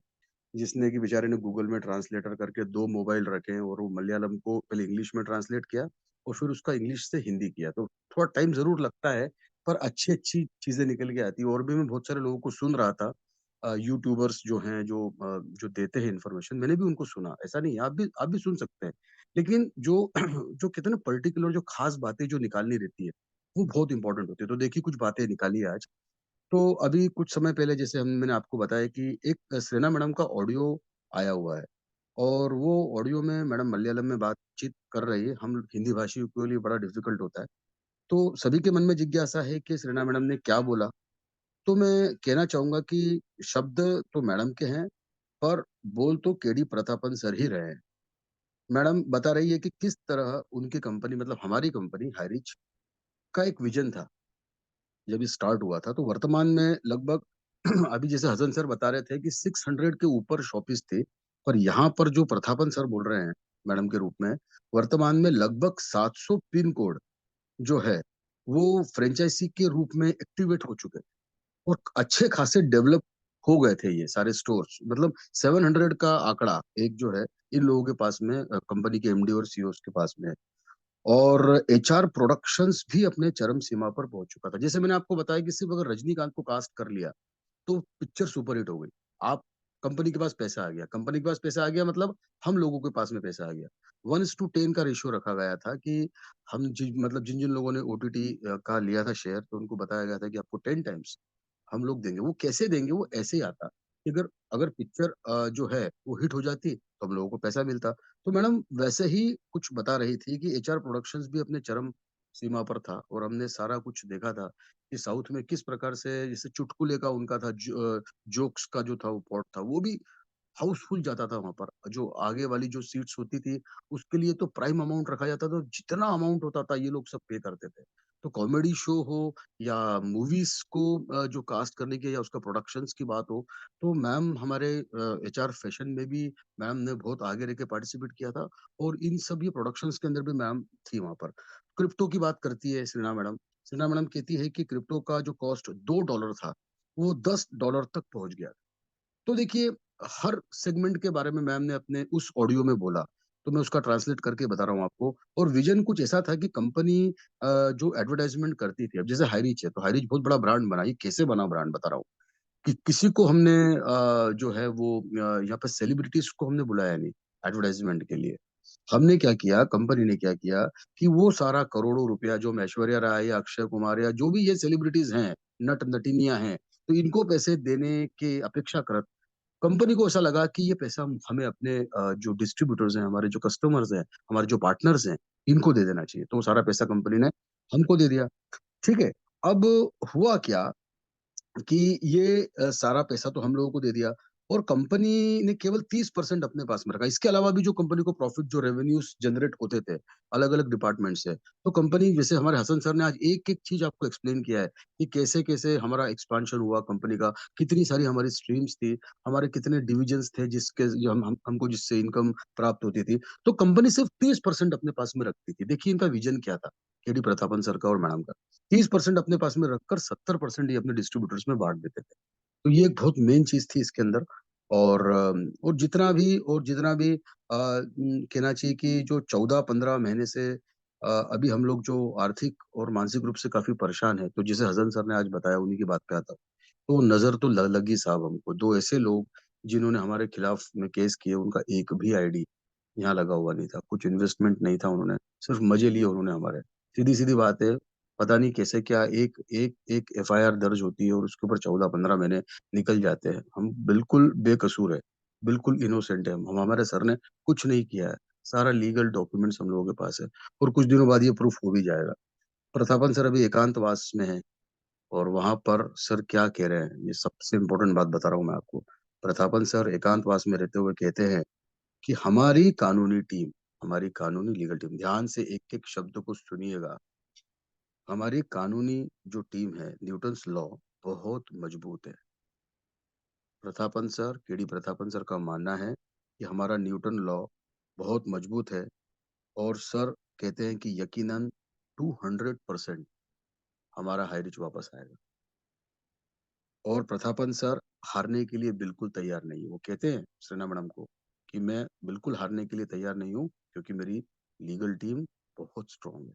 जिसने कि बेचारे ने गूगल में ट्रांसलेटर करके 2 मोबाइल रखे, और वो मलयालम को पहले इंग्लिश में ट्रांसलेट किया और फिर उसका इंग्लिश से हिंदी किया। तो थोड़ा टाइम जरूर लगता है, पर अच्छी अच्छी चीजें निकल के आती है। और भी मैं बहुत सारे लोगों को सुन रहा था, यूट्यूबर्स जो हैं, जो देते हैं इन्फॉर्मेशन, मैंने भी उनको सुना। ऐसा नहीं है, आप भी सुन सकते हैं। लेकिन जो जो कहते हैं ना, पर्टिकुलर जो खास बातें जो निकालनी रहती है, वो बहुत इंपॉर्टेंट होती है। तो देखिए, कुछ बातें निकाली है आज। तो अभी कुछ समय पहले, जैसे मैंने आपको बताया कि एक सेना मैडम का ऑडियो आया हुआ है, और वो ऑडियो में मैडम मलयालम में बातचीत कर रही है। हम हिंदी भाषियों के लिए बड़ा डिफिकल्ट होता है, तो सभी के मन में जिज्ञासा है कि सेना मैडम ने क्या बोला। तो मैं कहना चाहूंगा कि शब्द तो मैडम के हैं, पर बोल तो केडी प्रतापन सर ही रहे हैं। मैडम बता रही है कि किस तरह उनकी कंपनी, मतलब हमारी कंपनी हाईरिच का एक विजन था जब ये स्टार्ट हुआ था। तो वर्तमान में लगभग अभी जैसे हसन सर बता रहे थे कि 600 के ऊपर शॉपिस थे, पर यहाँ पर जो प्रतापन सर बोल रहे हैं मैडम के रूप में, वर्तमान में लगभग 700 पिन कोड जो है वो फ्रेंचाइजी के रूप में एक्टिवेट हो चुके हैं, और अच्छे खासे डेवलप हो गए थे ये सारे स्टोर्स। मतलब 700 का आंकड़ा एक जो है इन लोगों के पास में, कंपनी के एमडी और सीईओ के पास में है। और एचआर प्रोडक्शंस भी अपने चरम सीमा पर पहुंच चुका था। जैसे मैंने आपको बताया कि सिर्फ अगर रजनीकांत को कास्ट कर लिया तो पिक्चर सुपरहिट हो गई। आप कंपनी के पास पैसा आ गया, कंपनी के पास पैसा आ गया मतलब हम लोगों के पास में पैसा आ गया। 1:10 का रेशियो रखा गया था कि हम मतलब जिन जिन लोगों ने ओटीटी का लिया था शेयर, तो उनको बताया गया था कि आपको 10 टाइम्स हम लोग देंगे। वो कैसे देंगे? वो ऐसे ही आता कि अगर अगर पिक्चर जो है वो हिट हो जाती तो हम लोगों को पैसा मिलता। तो मैडम वैसे ही कुछ बता रही थी कि एचआर प्रोडक्शंस भी अपने चरम सीमा पर था, और हमने सारा कुछ देखा था कि साउथ में किस प्रकार से, जैसे चुटकुले का उनका था, जोक्स का जो था वो पॉट था, वो भी हाउसफुल जाता था वहां पर। जो आगे वाली जो सीट्स होती थी उसके लिए तो प्राइम अमाउंट रखा जाता था, जितना अमाउंट होता था ये लोग सब पे करते थे। तो कॉमेडी शो हो या मूवीज को जो कास्ट करने की या उसका प्रोडक्शंस की बात हो, तो मैम हमारे एचआर फैशन में भी मैम ने बहुत आगे रह के पार्टिसिपेट किया था, और इन सब ये प्रोडक्शंस के अंदर भी मैम थी वहां पर। क्रिप्टो की बात करती है श्रीना मैडम। श्रीना मैडम कहती है कि क्रिप्टो का जो कॉस्ट $2 था वो $10 तक पहुंच गया। तो देखिए, हर सेगमेंट के बारे में मैम ने अपने उस ऑडियो में बोला, तो मैं उसका ट्रांसलेट करके बता रहा हूँ आपको। और विजन कुछ ऐसा था कि कंपनी जो एडवर्टाइजमेंट करती थी, अब जैसे हाईरीच है, तो हाईरीच बहुत बड़ा ब्रांड बना। ये कैसे बना ब्रांड बता रहा हूँ कि किसी को हमने जो है वो यहाँ पे सेलिब्रिटीज को हमने बुलाया नहीं एडवर्टाइजमेंट के लिए। हमने क्या किया, कंपनी ने क्या किया कि वो सारा करोड़ों रुपया जो हम ऐश्वर्या राय या अक्षय कुमार या जो भी ये सेलिब्रिटीज हैं, नट नटिनियां हैं, तो इनको पैसे देने के अपेक्षा कर कंपनी को ऐसा लगा कि ये पैसा हमें अपने जो डिस्ट्रीब्यूटर्स हैं, हमारे जो कस्टमर्स हैं, हमारे जो पार्टनर्स हैं, इनको दे देना चाहिए। तो वो सारा पैसा कंपनी ने हमको दे दिया। ठीक है। अब हुआ क्या कि ये सारा पैसा तो हम लोगों को दे दिया, और कंपनी ने केवल 30% अपने पास में रखा। इसके अलावा भी जो कंपनी को प्रॉफिट, जो रेवेन्यूज जनरेट होते थे अलग अलग डिपार्टमेंट से, तो कंपनी, जैसे हमारे हसन सर ने आज एक एक चीज आपको एक्सप्लेन किया है कि कैसे कैसे हमारा एक्सपांशन हुआ कंपनी का, कितनी सारी हमारी स्ट्रीम्स थी, हमारे कितने डिविजन्स थे जिसके जो हमको जिससे इनकम प्राप्त होती थी। तो कंपनी सिर्फ 30% अपने पास में रखती थी। देखिए इनका विजन क्या था, केडी प्रतापन सर का और मैडम का। 30% अपने पास में रखकर 70% ये अपने डिस्ट्रीब्यूटर्स में बांट देते थे। तो ये एक बहुत मेन चीज थी इसके अंदर। और जितना भी कहना चाहिए कि जो 14-15 महीने से अभी हम लोग जो आर्थिक और मानसिक रूप से काफी परेशान है, तो जिसे हसन सर ने आज बताया उन्हीं की बात पे आता हूँ। तो नजर तो लगी साहब हमको, दो ऐसे लोग जिन्होंने हमारे खिलाफ में केस किए, उनका एक भी आईडी यहाँ लगा हुआ नहीं था, कुछ इन्वेस्टमेंट नहीं था, उन्होंने सिर्फ मजे लिए उन्होंने हमारे। सीधी सीधी बात है, पता नहीं कैसे क्या एक एक एक एफआईआर दर्ज होती है और उसके ऊपर 14-15 महीने निकल जाते हैं। हम बिल्कुल बेकसूर है, बिल्कुल इनोसेंट है हम, हमारे सर ने कुछ नहीं किया है। सारा लीगल डॉक्यूमेंट्स हम लोगों के पास है, और कुछ दिनों बाद ये प्रूफ हो भी जाएगा। प्रतापन सर अभी एकांतवास में है, और वहां पर सर क्या कह रहे हैं, ये सबसे इम्पोर्टेंट बात बता रहा हूँ मैं आपको। प्रतापन सर एकांतवास में रहते हुए कहते हैं कि हमारी कानूनी टीम, हमारी कानूनी लीगल टीम, ध्यान से एक एक शब्द को सुनिएगा, हमारी कानूनी जो टीम है, न्यूटन्स लॉ बहुत मजबूत है। Prathapan sir, KD Prathapan sir का मानना है कि हमारा न्यूटन लॉ बहुत मजबूत है, और सर कहते हैं कि यकीनन 200% हमारा हाई रिच वापस आएगा। और प्रतापन सर हारने के लिए बिल्कुल तैयार नहीं है। वो कहते हैं सृना मैडम को कि मैं बिल्कुल हारने के लिए तैयार नहीं हूँ, क्योंकि मेरी लीगल टीम बहुत स्ट्रांग है।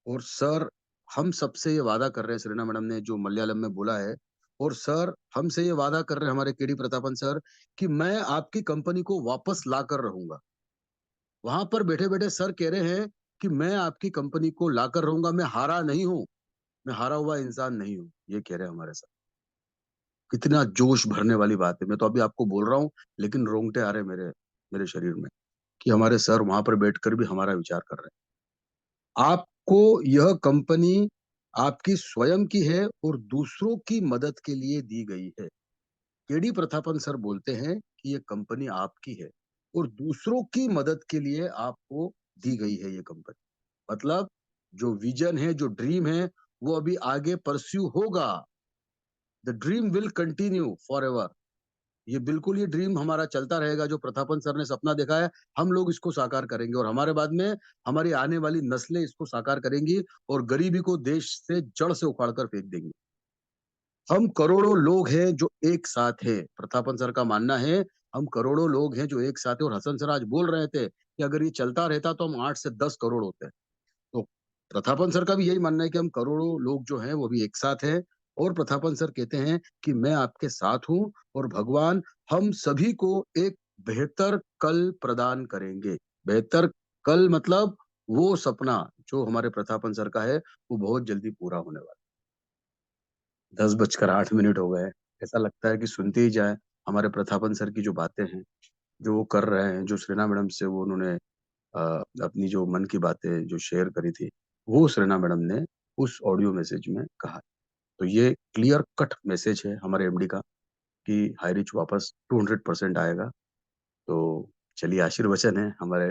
और सर हम सबसे ये वादा कर रहे हैं, सेरेना मैडम ने जो मलयालम में बोला है, और सर हमसे ये वादा कर रहे हैं हमारे केडी प्रतापन सर कि मैं आपकी कंपनी को वापस ला कर रहूंगा। वहां पर बैठे बैठे सर कह रहे हैं कि मैं आपकी कंपनी को ला कर रहूंगा, मैं हारा नहीं हूं, मैं हारा हुआ इंसान नहीं हूं, ये कह रहे हैं हमारे सर। कितना जोश भरने वाली बात है, मैं तो अभी आपको बोल रहा हूँ लेकिन रोंगटे आ रहे हैं मेरे मेरे शरीर में, कि हमारे सर वहां पर बैठकर भी हमारा विचार कर रहे हैं। आपको यह कंपनी आपकी स्वयं की है और दूसरों की मदद के लिए दी गई है। केडी प्रतापन सर बोलते हैं कि ये कंपनी आपकी है और दूसरों की मदद के लिए आपको दी गई है ये कंपनी। मतलब जो विजन है, जो ड्रीम है, वो अभी आगे परस्यू होगा। The dream will continue for ever. ये ड्रीम हमारा चलता रहेगा। जो प्रतापन सर ने सपना देखा है, हम लोग इसको साकार करेंगे, और हमारे बाद में हमारी आने वाली नस्लें इसको साकार करेंगी, और गरीबी को देश से जड़ से उखाड़ कर फेंक देंगे। हम करोड़ों लोग हैं जो एक साथ हैं। प्रतापन सर का मानना है हम करोड़ों लोग हैं जो एक साथ हैं, और हसन सर आज बोल रहे थे कि अगर ये चलता रहता तो हम 8 से 10 करोड़ होते हैं। तो प्रतापन सर का भी यही मानना है कि हम करोड़ों लोग जो हैं वो भी एक साथ हैं, और प्रतापन सर कहते हैं कि मैं आपके साथ हूँ और भगवान हम सभी को एक बेहतर कल प्रदान करेंगे। बेहतर कल मतलब वो सपना जो हमारे प्रतापन सर का है वो बहुत जल्दी पूरा होने वाला है। 10:08 हो गए। ऐसा लगता है कि सुनते ही जाए। हमारे प्रतापन सर की जो बातें हैं, जो वो कर रहे हैं, जो श्रीना मैडम से वो उन्होंने अ, अपनी जो मन की बातें जो शेयर करी थी, वो श्रेना मैडम ने उस ऑडियो मैसेज में कहा। तो ये क्लियर कट मैसेज है हमारे एमडी का कि हाई रिच वापस 200% आएगा। तो चलिए आशीर्वचन है हमारे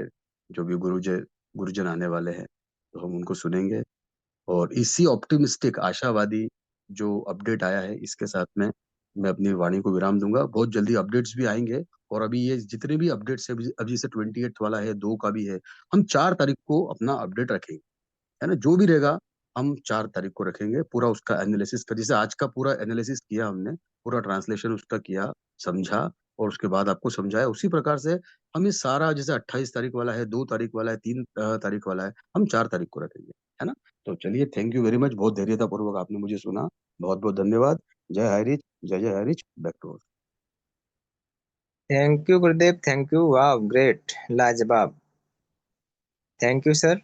जो भी गुरुजन आने वाले हैं, तो हम उनको सुनेंगे और इसी ऑप्टिमिस्टिक आशावादी जो अपडेट आया है इसके साथ में मैं अपनी वाणी को विराम दूंगा। बहुत जल्दी अपडेट्स भी आएंगे और अभी ये जितने भी अपडेट्स है अभी जैसे 28 वाला है, 2 का भी है, हम 4 तारीख को अपना अपडेट रखेंगे, है ना? जो भी रहेगा हम 4 तारीख को रखेंगे पूरा उसका एनालिसिस का। जैसे आज का पूरा एनालिसिस किया हमने, पूरा ट्रांसलेशन उसका किया, समझा और उसके बाद आपको समझाया। उसी प्रकार से हम ये सारा जैसे 28 तारीख वाला है, 2 तारीख वाला है, 3 तारीख वाला है, हम 4 तारीख को रखेंगे, है ना? तो चलिए थैंक यू वेरी मच। बहुत धैर्यता पूर्वक आपने मुझे सुना। बहुत बहुत धन्यवाद। जय हरिच, जय जय Harish. Back to. Thank you Gurudev, thank you, वाह ग्रेट, लाजवाब। Thank you sir.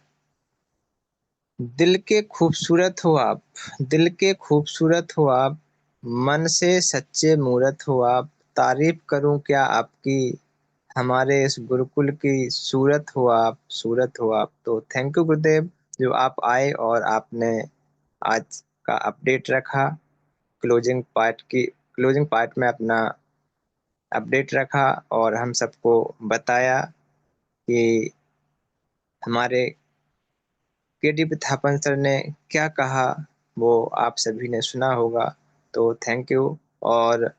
दिल के खूबसूरत हो आप, दिल के खूबसूरत हो आप, मन से सच्चे मूरत हो आप, तारीफ करूं क्या आपकी, हमारे इस गुरुकुल की सूरत हो आप, सूरत हो आप। तो थैंक यू गुरुदेव, जो आप आए और आपने आज का अपडेट रखा, क्लोजिंग पार्ट में अपना अपडेट रखा और हम सबको बताया कि हमारे केडी थापन सर ने क्या कहा, वो आप सभी ने सुना होगा। तो थैंक यू। और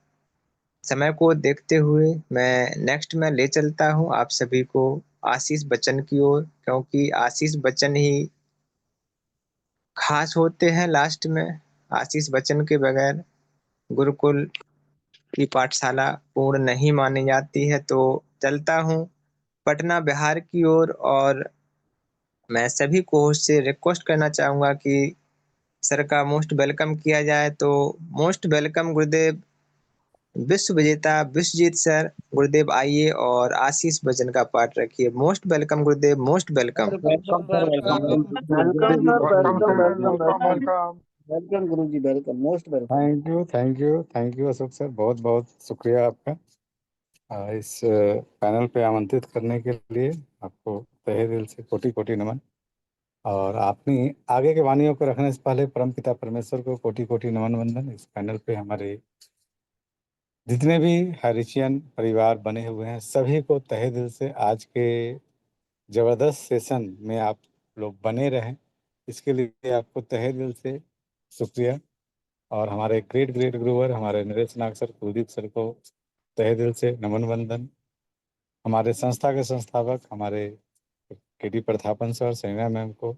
समय को देखते हुए मैं नेक्स्ट में ले चलता हूँ आप सभी को आशीष बच्चन की ओर, क्योंकि आशीष बच्चन ही खास होते हैं लास्ट में। आशीष बच्चन के बगैर गुरुकुल की पाठशाला पूर्ण नहीं मानी जाती है। तो चलता हूँ पटना बिहार की ओर और मैं सभी को से रिक्वेस्ट करना चाहूंगा कि सर का मोस्ट वेलकम किया जाए। तो मोस्ट वेलकम गुरुदेव, विश्व विजेता विश्वजीत सर, गुरुदेव आइए और आशीष बच्चन का पाठ रखिए। Most welcome Gurudev, most welcome. Welcome sir, welcome welcome sir, welcome welcome welcome welcome. Welcome गुरु जी, welcome, most welcome. Thank you, thank you, thank you Ashok sir, बहुत बहुत शुक्रिया आपका इस पैनल पे आमंत्रित करने के लिए। आपको तहे दिल से कोटि कोटि नमन। और आपने आगे के वाणियों को रखने से पहले परमपिता परमेश्वर को कोटि कोटि नमन वंदन। इस पैनल पे हमारे जितने भी हरिचियन परिवार बने हुए हैं सभी को तहे दिल से आज के जबरदस्त सेशन में आप लोग बने रहें, इसके लिए आपको तहे दिल से शुक्रिया। और हमारे ग्रेट ग्रेट गुरुवर हमारे नरेश नाग सर, कुलदीप सर को तहे दिल से नमन वंदन। हमारे संस्था के संस्थापक हमारे केडी प्रतापन सर, सैना मैम को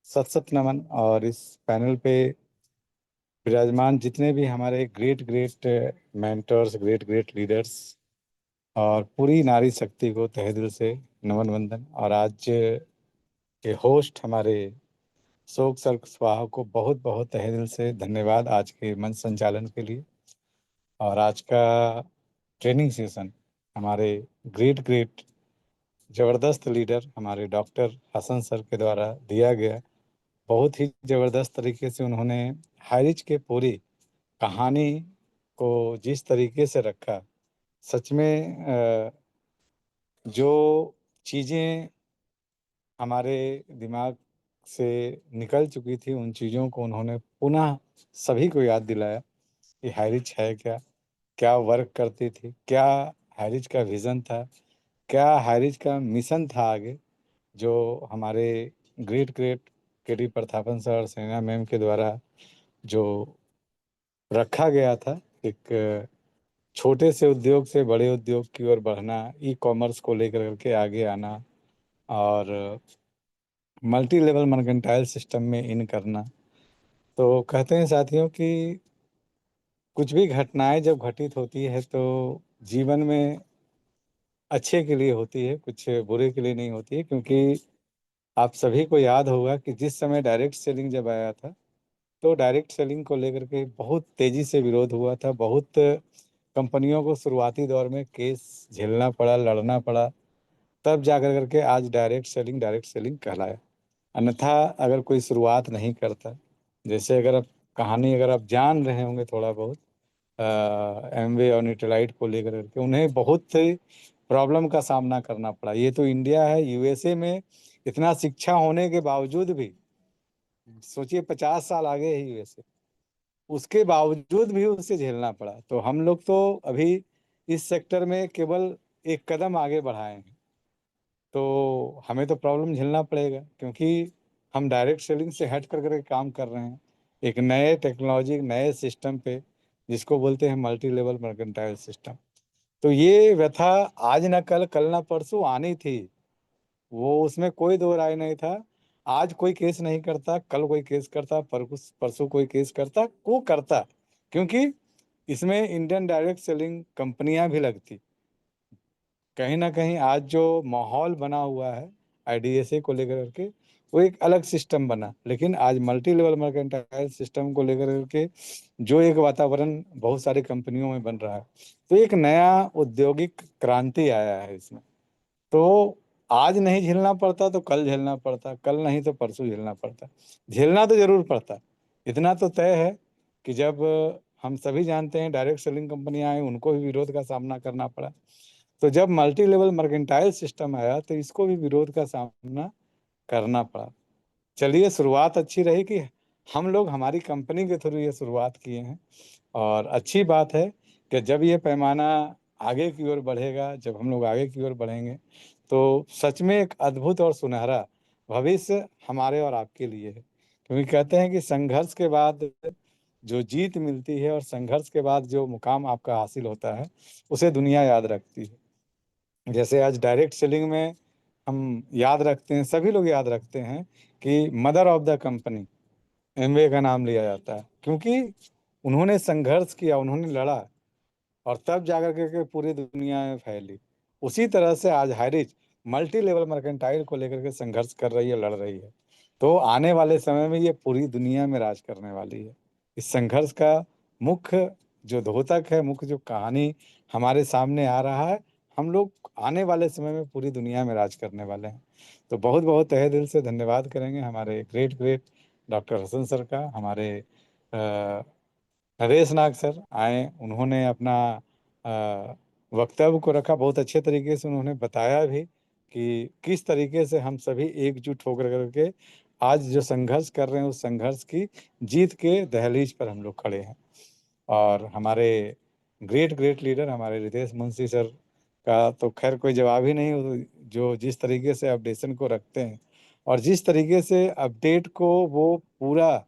सत सत नमन। और इस पैनल पे विराजमान जितने भी हमारे great great mentors, great great leaders और पूरी नारी शक्ति को तहे दिल से नमन वंदन। और आज के होस्ट हमारे शोक सर कुशवाहा को बहुत बहुत तहे दिल से धन्यवाद आज के मंच संचालन के लिए। और आज का ट्रेनिंग सेशन हमारे ग्रेट ग्रेट जबरदस्त लीडर हमारे डॉक्टर हसन सर के द्वारा दिया गया। बहुत ही जबरदस्त तरीके से उन्होंने हारिज के पूरी कहानी को जिस तरीके से रखा, सच में जो चीज़ें हमारे दिमाग से निकल चुकी थी उन चीज़ों को उन्होंने पुनः सभी को याद दिलाया कि हाइरिच है क्या, क्या वर्क करती थी, क्या हाइरिच का विज़न था, क्या हाइरिच का मिशन था आगे, जो हमारे great great KD Prathapan sir और सैना मैम के द्वारा जो रखा गया था। एक छोटे से उद्योग से बड़े उद्योग की ओर बढ़ना, ई कॉमर्स को लेकर के आगे आना और मल्टी लेवल मर्केंटाइल सिस्टम में इन करना। तो कहते हैं साथियों कि कुछ भी घटनाएं जब घटित होती है तो जीवन में अच्छे के लिए होती है, कुछ बुरे के लिए नहीं होती है। क्योंकि आप सभी को याद होगा कि जिस समय डायरेक्ट सेलिंग जब आया था तो डायरेक्ट सेलिंग को लेकर के बहुत तेजी से विरोध हुआ था। बहुत कंपनियों को शुरुआती दौर में केस झेलना पड़ा, लड़ना पड़ा, तब जाकर करके आज डायरेक्ट सेलिंग कहलाया। अन्यथा अगर कोई शुरुआत नहीं करता, जैसे अगर आप कहानी अगर आप जान रहे होंगे थोड़ा बहुत एमवे और न्यूट्रलाइट को लेकर करके, उन्हें बहुत ही प्रॉब्लम का सामना करना पड़ा। ये तो इंडिया है, यूएसए में इतना शिक्षा होने के बावजूद भी, सोचिए 50 साल आगे है यूएसए, उसके बावजूद भी उसे झेलना पड़ा। तो हम लोग तो अभी इस सेक्टर में केवल एक कदम आगे बढ़ाए हैं, तो हमें तो प्रॉब्लम झेलना पड़ेगा, क्योंकि हम डायरेक्ट सेलिंग से हट कर करके काम कर रहे हैं एक नए टेक्नोलॉजी, नए सिस्टम पे, जिसको बोलते हैं मल्टी लेवल मर्केंटाइल सिस्टम। तो ये व्यथा आज ना कल, कल ना परसों आनी थी, वो उसमें कोई दो राय नहीं था। आज कोई केस नहीं करता, कल कोई केस करता, परसों कोई केस करता, वो करता, क्योंकि इसमें इंडियन डायरेक्ट सेलिंग कंपनियां भी लगती। कहीं ना कहीं आज जो माहौल बना हुआ है आईडीएसए को लेकर के, वो एक अलग सिस्टम बना, लेकिन आज मल्टी लेवल मर्केंटाइल सिस्टम को लेकर के जो एक वातावरण बहुत सारी कंपनियों में बन रहा है, तो एक नया औद्योगिक क्रांति आया है इसमें। तो आज नहीं झेलना पड़ता तो कल झेलना पड़ता, कल नहीं तो परसों झेलना पड़ता, झेलना तो जरूर पड़ता। इतना तो तय है कि जब हम सभी जानते हैं डायरेक्ट सेलिंग कंपनियां आई, उनको भी विरोध का सामना करना पड़ा। तो जब मल्टी लेवल मर्केंटाइल सिस्टम आया तो इसको भी विरोध का सामना करना पड़ा। चलिए, शुरुआत अच्छी रही कि हम लोग हमारी कंपनी के थ्रू ये शुरुआत किए हैं, और अच्छी बात है कि जब ये पैमाना आगे की ओर बढ़ेगा, जब हम लोग आगे की ओर बढ़ेंगे, तो सच में एक अद्भुत और सुनहरा भविष्य हमारे और आपके लिए है। क्योंकि कहते हैं कि संघर्ष के बाद जो जीत मिलती है और संघर्ष के बाद जो मुकाम आपका हासिल होता है, उसे दुनिया याद रखती है। जैसे आज डायरेक्ट सेलिंग में हम याद रखते हैं, सभी लोग याद रखते हैं कि mother of the company Amway का नाम लिया जाता है, क्योंकि उन्होंने संघर्ष किया, उन्होंने लड़ा, और तब जाकर के पूरी दुनिया में फैली। उसी तरह से आज हाइरिच मल्टी लेवल मर्केंटाइल को लेकर के संघर्ष कर रही है, लड़ रही है। तो आने वाले समय में ये पूरी दुनिया में राज करने वाली है। इस संघर्ष का मुख्य जो द्योतक है, मुख्य जो कहानी हमारे सामने आ रहा है, हम लोग आने वाले समय में पूरी दुनिया में राज करने वाले हैं। तो बहुत बहुत तहे दिल से धन्यवाद करेंगे हमारे great great doctor Hasan sir का। हमारे नरेश नाग सर आए, उन्होंने अपना वक्तव्य को रखा, बहुत अच्छे तरीके से उन्होंने बताया भी कि किस तरीके से हम सभी एकजुट होकर करके आज जो संघर्ष कर रहे हैं, उस संघर्ष की जीत के दहलीज पर हम लोग खड़े हैं। और हमारे ग्रेट ग्रेट लीडर हमारे रितेश मुंशी सर का तो खैर कोई जवाब ही नहीं, जो जिस तरीके से अपडेशन को रखते हैं और जिस तरीके से अपडेट को वो पूरा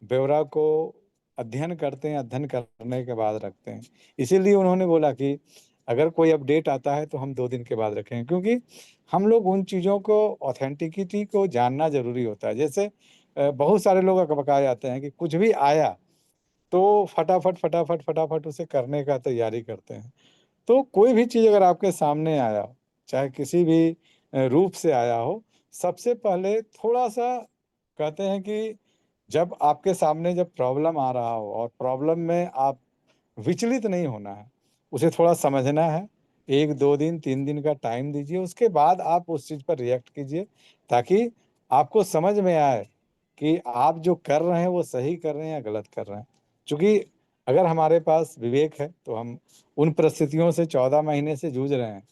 ब्यौरा को अध्ययन करते हैं, अध्ययन करने के बाद रखते हैं। इसीलिए उन्होंने बोला कि अगर कोई अपडेट आता है तो हम 2 दिन के बाद रखें, क्योंकि हम लोग उन चीज़ों को ऑथेंटिकिटी को जानना जरूरी होता है। जैसे बहुत सारे लोग अकबका जाते हैं कि कुछ भी आया तो फटाफट फटाफट फटाफट उसे करने का तैयारी करते हैं। तो कोई भी चीज़ अगर आपके सामने आया हो, चाहे किसी भी रूप से आया हो, सबसे पहले थोड़ा सा कहते हैं कि जब आपके सामने जब प्रॉब्लम आ रहा हो और प्रॉब्लम में आप विचलित नहीं होना है, उसे थोड़ा समझना है। 1 2 दिन 3 दिन का टाइम दीजिए, उसके बाद आप उस चीज़ पर रिएक्ट कीजिए, ताकि आपको समझ में आए कि आप जो कर रहे हैं वो सही कर रहे हैं या गलत कर रहे हैं। क्योंकि अगर हमारे पास विवेक है तो हम उन परिस्थितियों से 14 महीने से जूझ रहे हैं,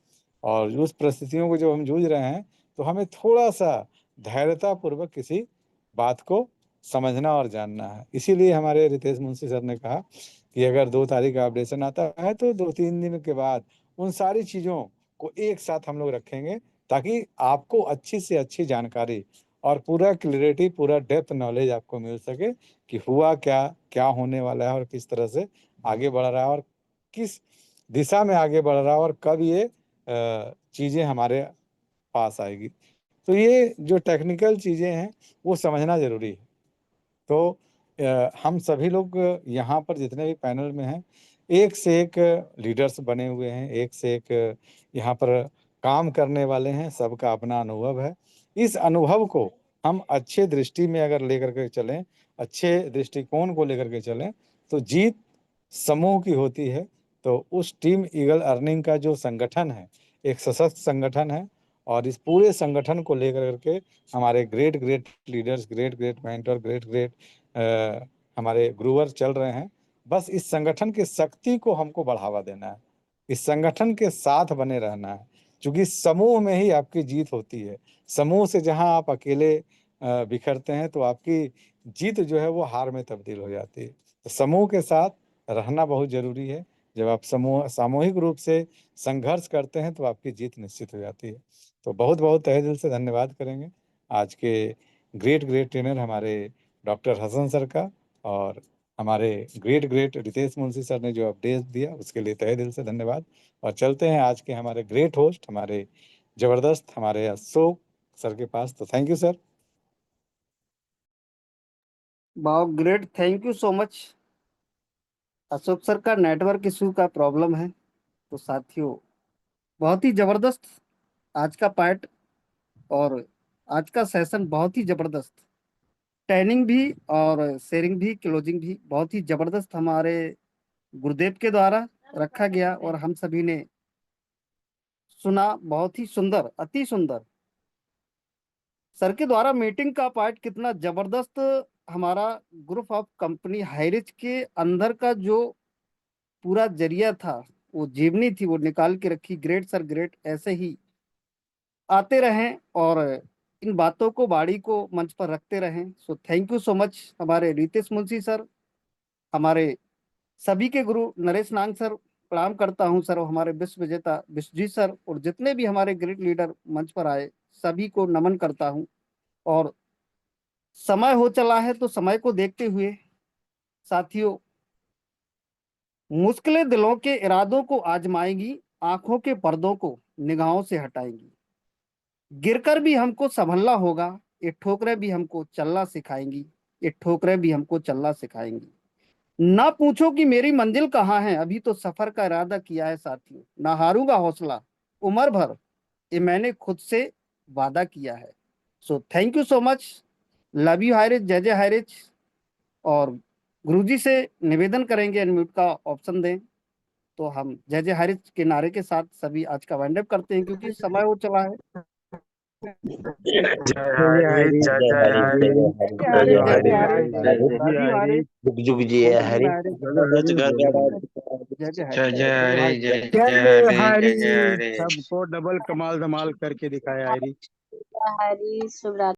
और उस परिस्थितियों को जो हम जूझ रहे हैं, तो हमें थोड़ा सा धैर्यतापूर्वक किसी बात को समझना और जानना है। इसीलिए हमारे रितेश मुंशी सर ने कहा कि अगर 2 तारीख का अपडेशन आता है तो 2 3 दिन के बाद उन सारी चीज़ों को एक साथ हम लोग रखेंगे, ताकि आपको अच्छी से अच्छी जानकारी और पूरा क्लियरिटी, पूरा डेप्थ नॉलेज आपको मिल सके कि हुआ क्या, क्या होने वाला है, और किस तरह से आगे बढ़ रहा है, और किस दिशा में आगे बढ़ रहा है, और कब ये चीज़ें हमारे पास आएगी। तो ये जो टेक्निकल चीज़ें हैं वो समझना ज़रूरी है। तो हम सभी लोग यहाँ पर जितने भी पैनल में हैं, एक से एक लीडर्स बने हुए हैं, एक से एक यहाँ पर काम करने वाले हैं, सबका अपना अनुभव है। इस अनुभव को हम अच्छे दृष्टि में अगर लेकर के चलें अच्छे दृष्टिकोण को लेकर के चलें तो जीत समूह की होती है। तो उस टीम ईगल अर्निंग का जो संगठन है एक सशक्त संगठन है और इस पूरे संगठन को लेकर करके हमारे great great leaders, great great mentor, great great हमारे गुरुवर चल रहे हैं। बस इस संगठन की शक्ति को हमको बढ़ावा देना है, इस संगठन के साथ बने रहना है, क्योंकि समूह में ही आपकी जीत होती है। समूह से जहां आप अकेले बिखरते हैं तो आपकी जीत जो है वो हार में तब्दील हो जाती है। तो समूह के साथ रहना बहुत जरूरी है। जब आप सामूहिक रूप से संघर्ष करते हैं तो आपकी जीत निश्चित हो जाती है। तो बहुत बहुत तहे दिल से धन्यवाद करेंगे आज के ग्रेट ग्रेट ट्रेनर हमारे डॉक्टर हसन सर का, और हमारे great great Ritesh Munshi sir ने जो अपडेट दिया उसके लिए तहे दिल से धन्यवाद। और चलते हैं आज के हमारे ग्रेट होस्ट, हमारे जबरदस्त हमारे अशोक सर के पास। तो thank you sir. Wow, great, thank you so much. Ashok sir का नेटवर्क इशू का प्रॉब्लम है। तो साथियों, बहुत ही जबरदस्त आज का पार्ट और आज का सेशन बहुत ही जबरदस्त। ट्रेनिंग भी और शेयरिंग भी, क्लोजिंग भी बहुत ही जबरदस्त हमारे गुरुदेव के द्वारा रखा गया और हम सभी ने सुना। बहुत ही सुंदर, अति सुंदर। सर के द्वारा मीटिंग का पार्ट कितना जबरदस्त। हमारा ग्रुप ऑफ कंपनी हाईरिच के अंदर का जो पूरा जरिया था, वो जीवनी थी, वो निकाल के रखी। Great sir, great. ऐसे ही आते रहें और इन बातों को, बाड़ी को मंच पर रखते रहें। So thank you so much हमारे रितेश मुंशी सर, हमारे सभी के गुरु नरेश नांग सर, प्रणाम करता हूं सर। और हमारे विश्व विजेता विश्वजीत सर और जितने भी हमारे ग्रेट लीडर मंच पर आए सभी को नमन करता हूं। और समय हो चला है तो समय को देखते हुए साथियों, मुश्किलें दिलों के इरादों को आजमाएंगी, आंखों के पर्दों को निगाहों से हटाएंगी। गिरकर भी हमको संभलना होगा, ये ठोकरें भी हमको चलना सिखाएंगी, ये ठोकरें भी हमको चलना सिखाएंगी। ना पूछो कि मेरी मंजिल कहाँ है, अभी तो सफर का इरादा किया है साथियों। ना हारूंगा हौसला उम्र भर, ये मैंने खुद से वादा किया है। So thank you so much, love you Highrich, जय जय हाईरिच। और गुरुजी से निवेदन करेंगे अनम्यूट का ऑप्शन दें, तो हम जय जय हाईरिच के नारे के साथ सभी आज का वाइंड अप करते हैं, क्योंकि समय हो चला है। जय हरी, जय जय हरी, जय जय हरी, जय हरी, जय हरी, जय राजीव हरी, जुग जुग जी हरी, जय जय जय हरी। जय हरी, जय जय जय जय हरी, हरी, जय जय हरी। सबको डबल कमाल धमाल करके दिखाया हरी। हरी शुभ रात्रि।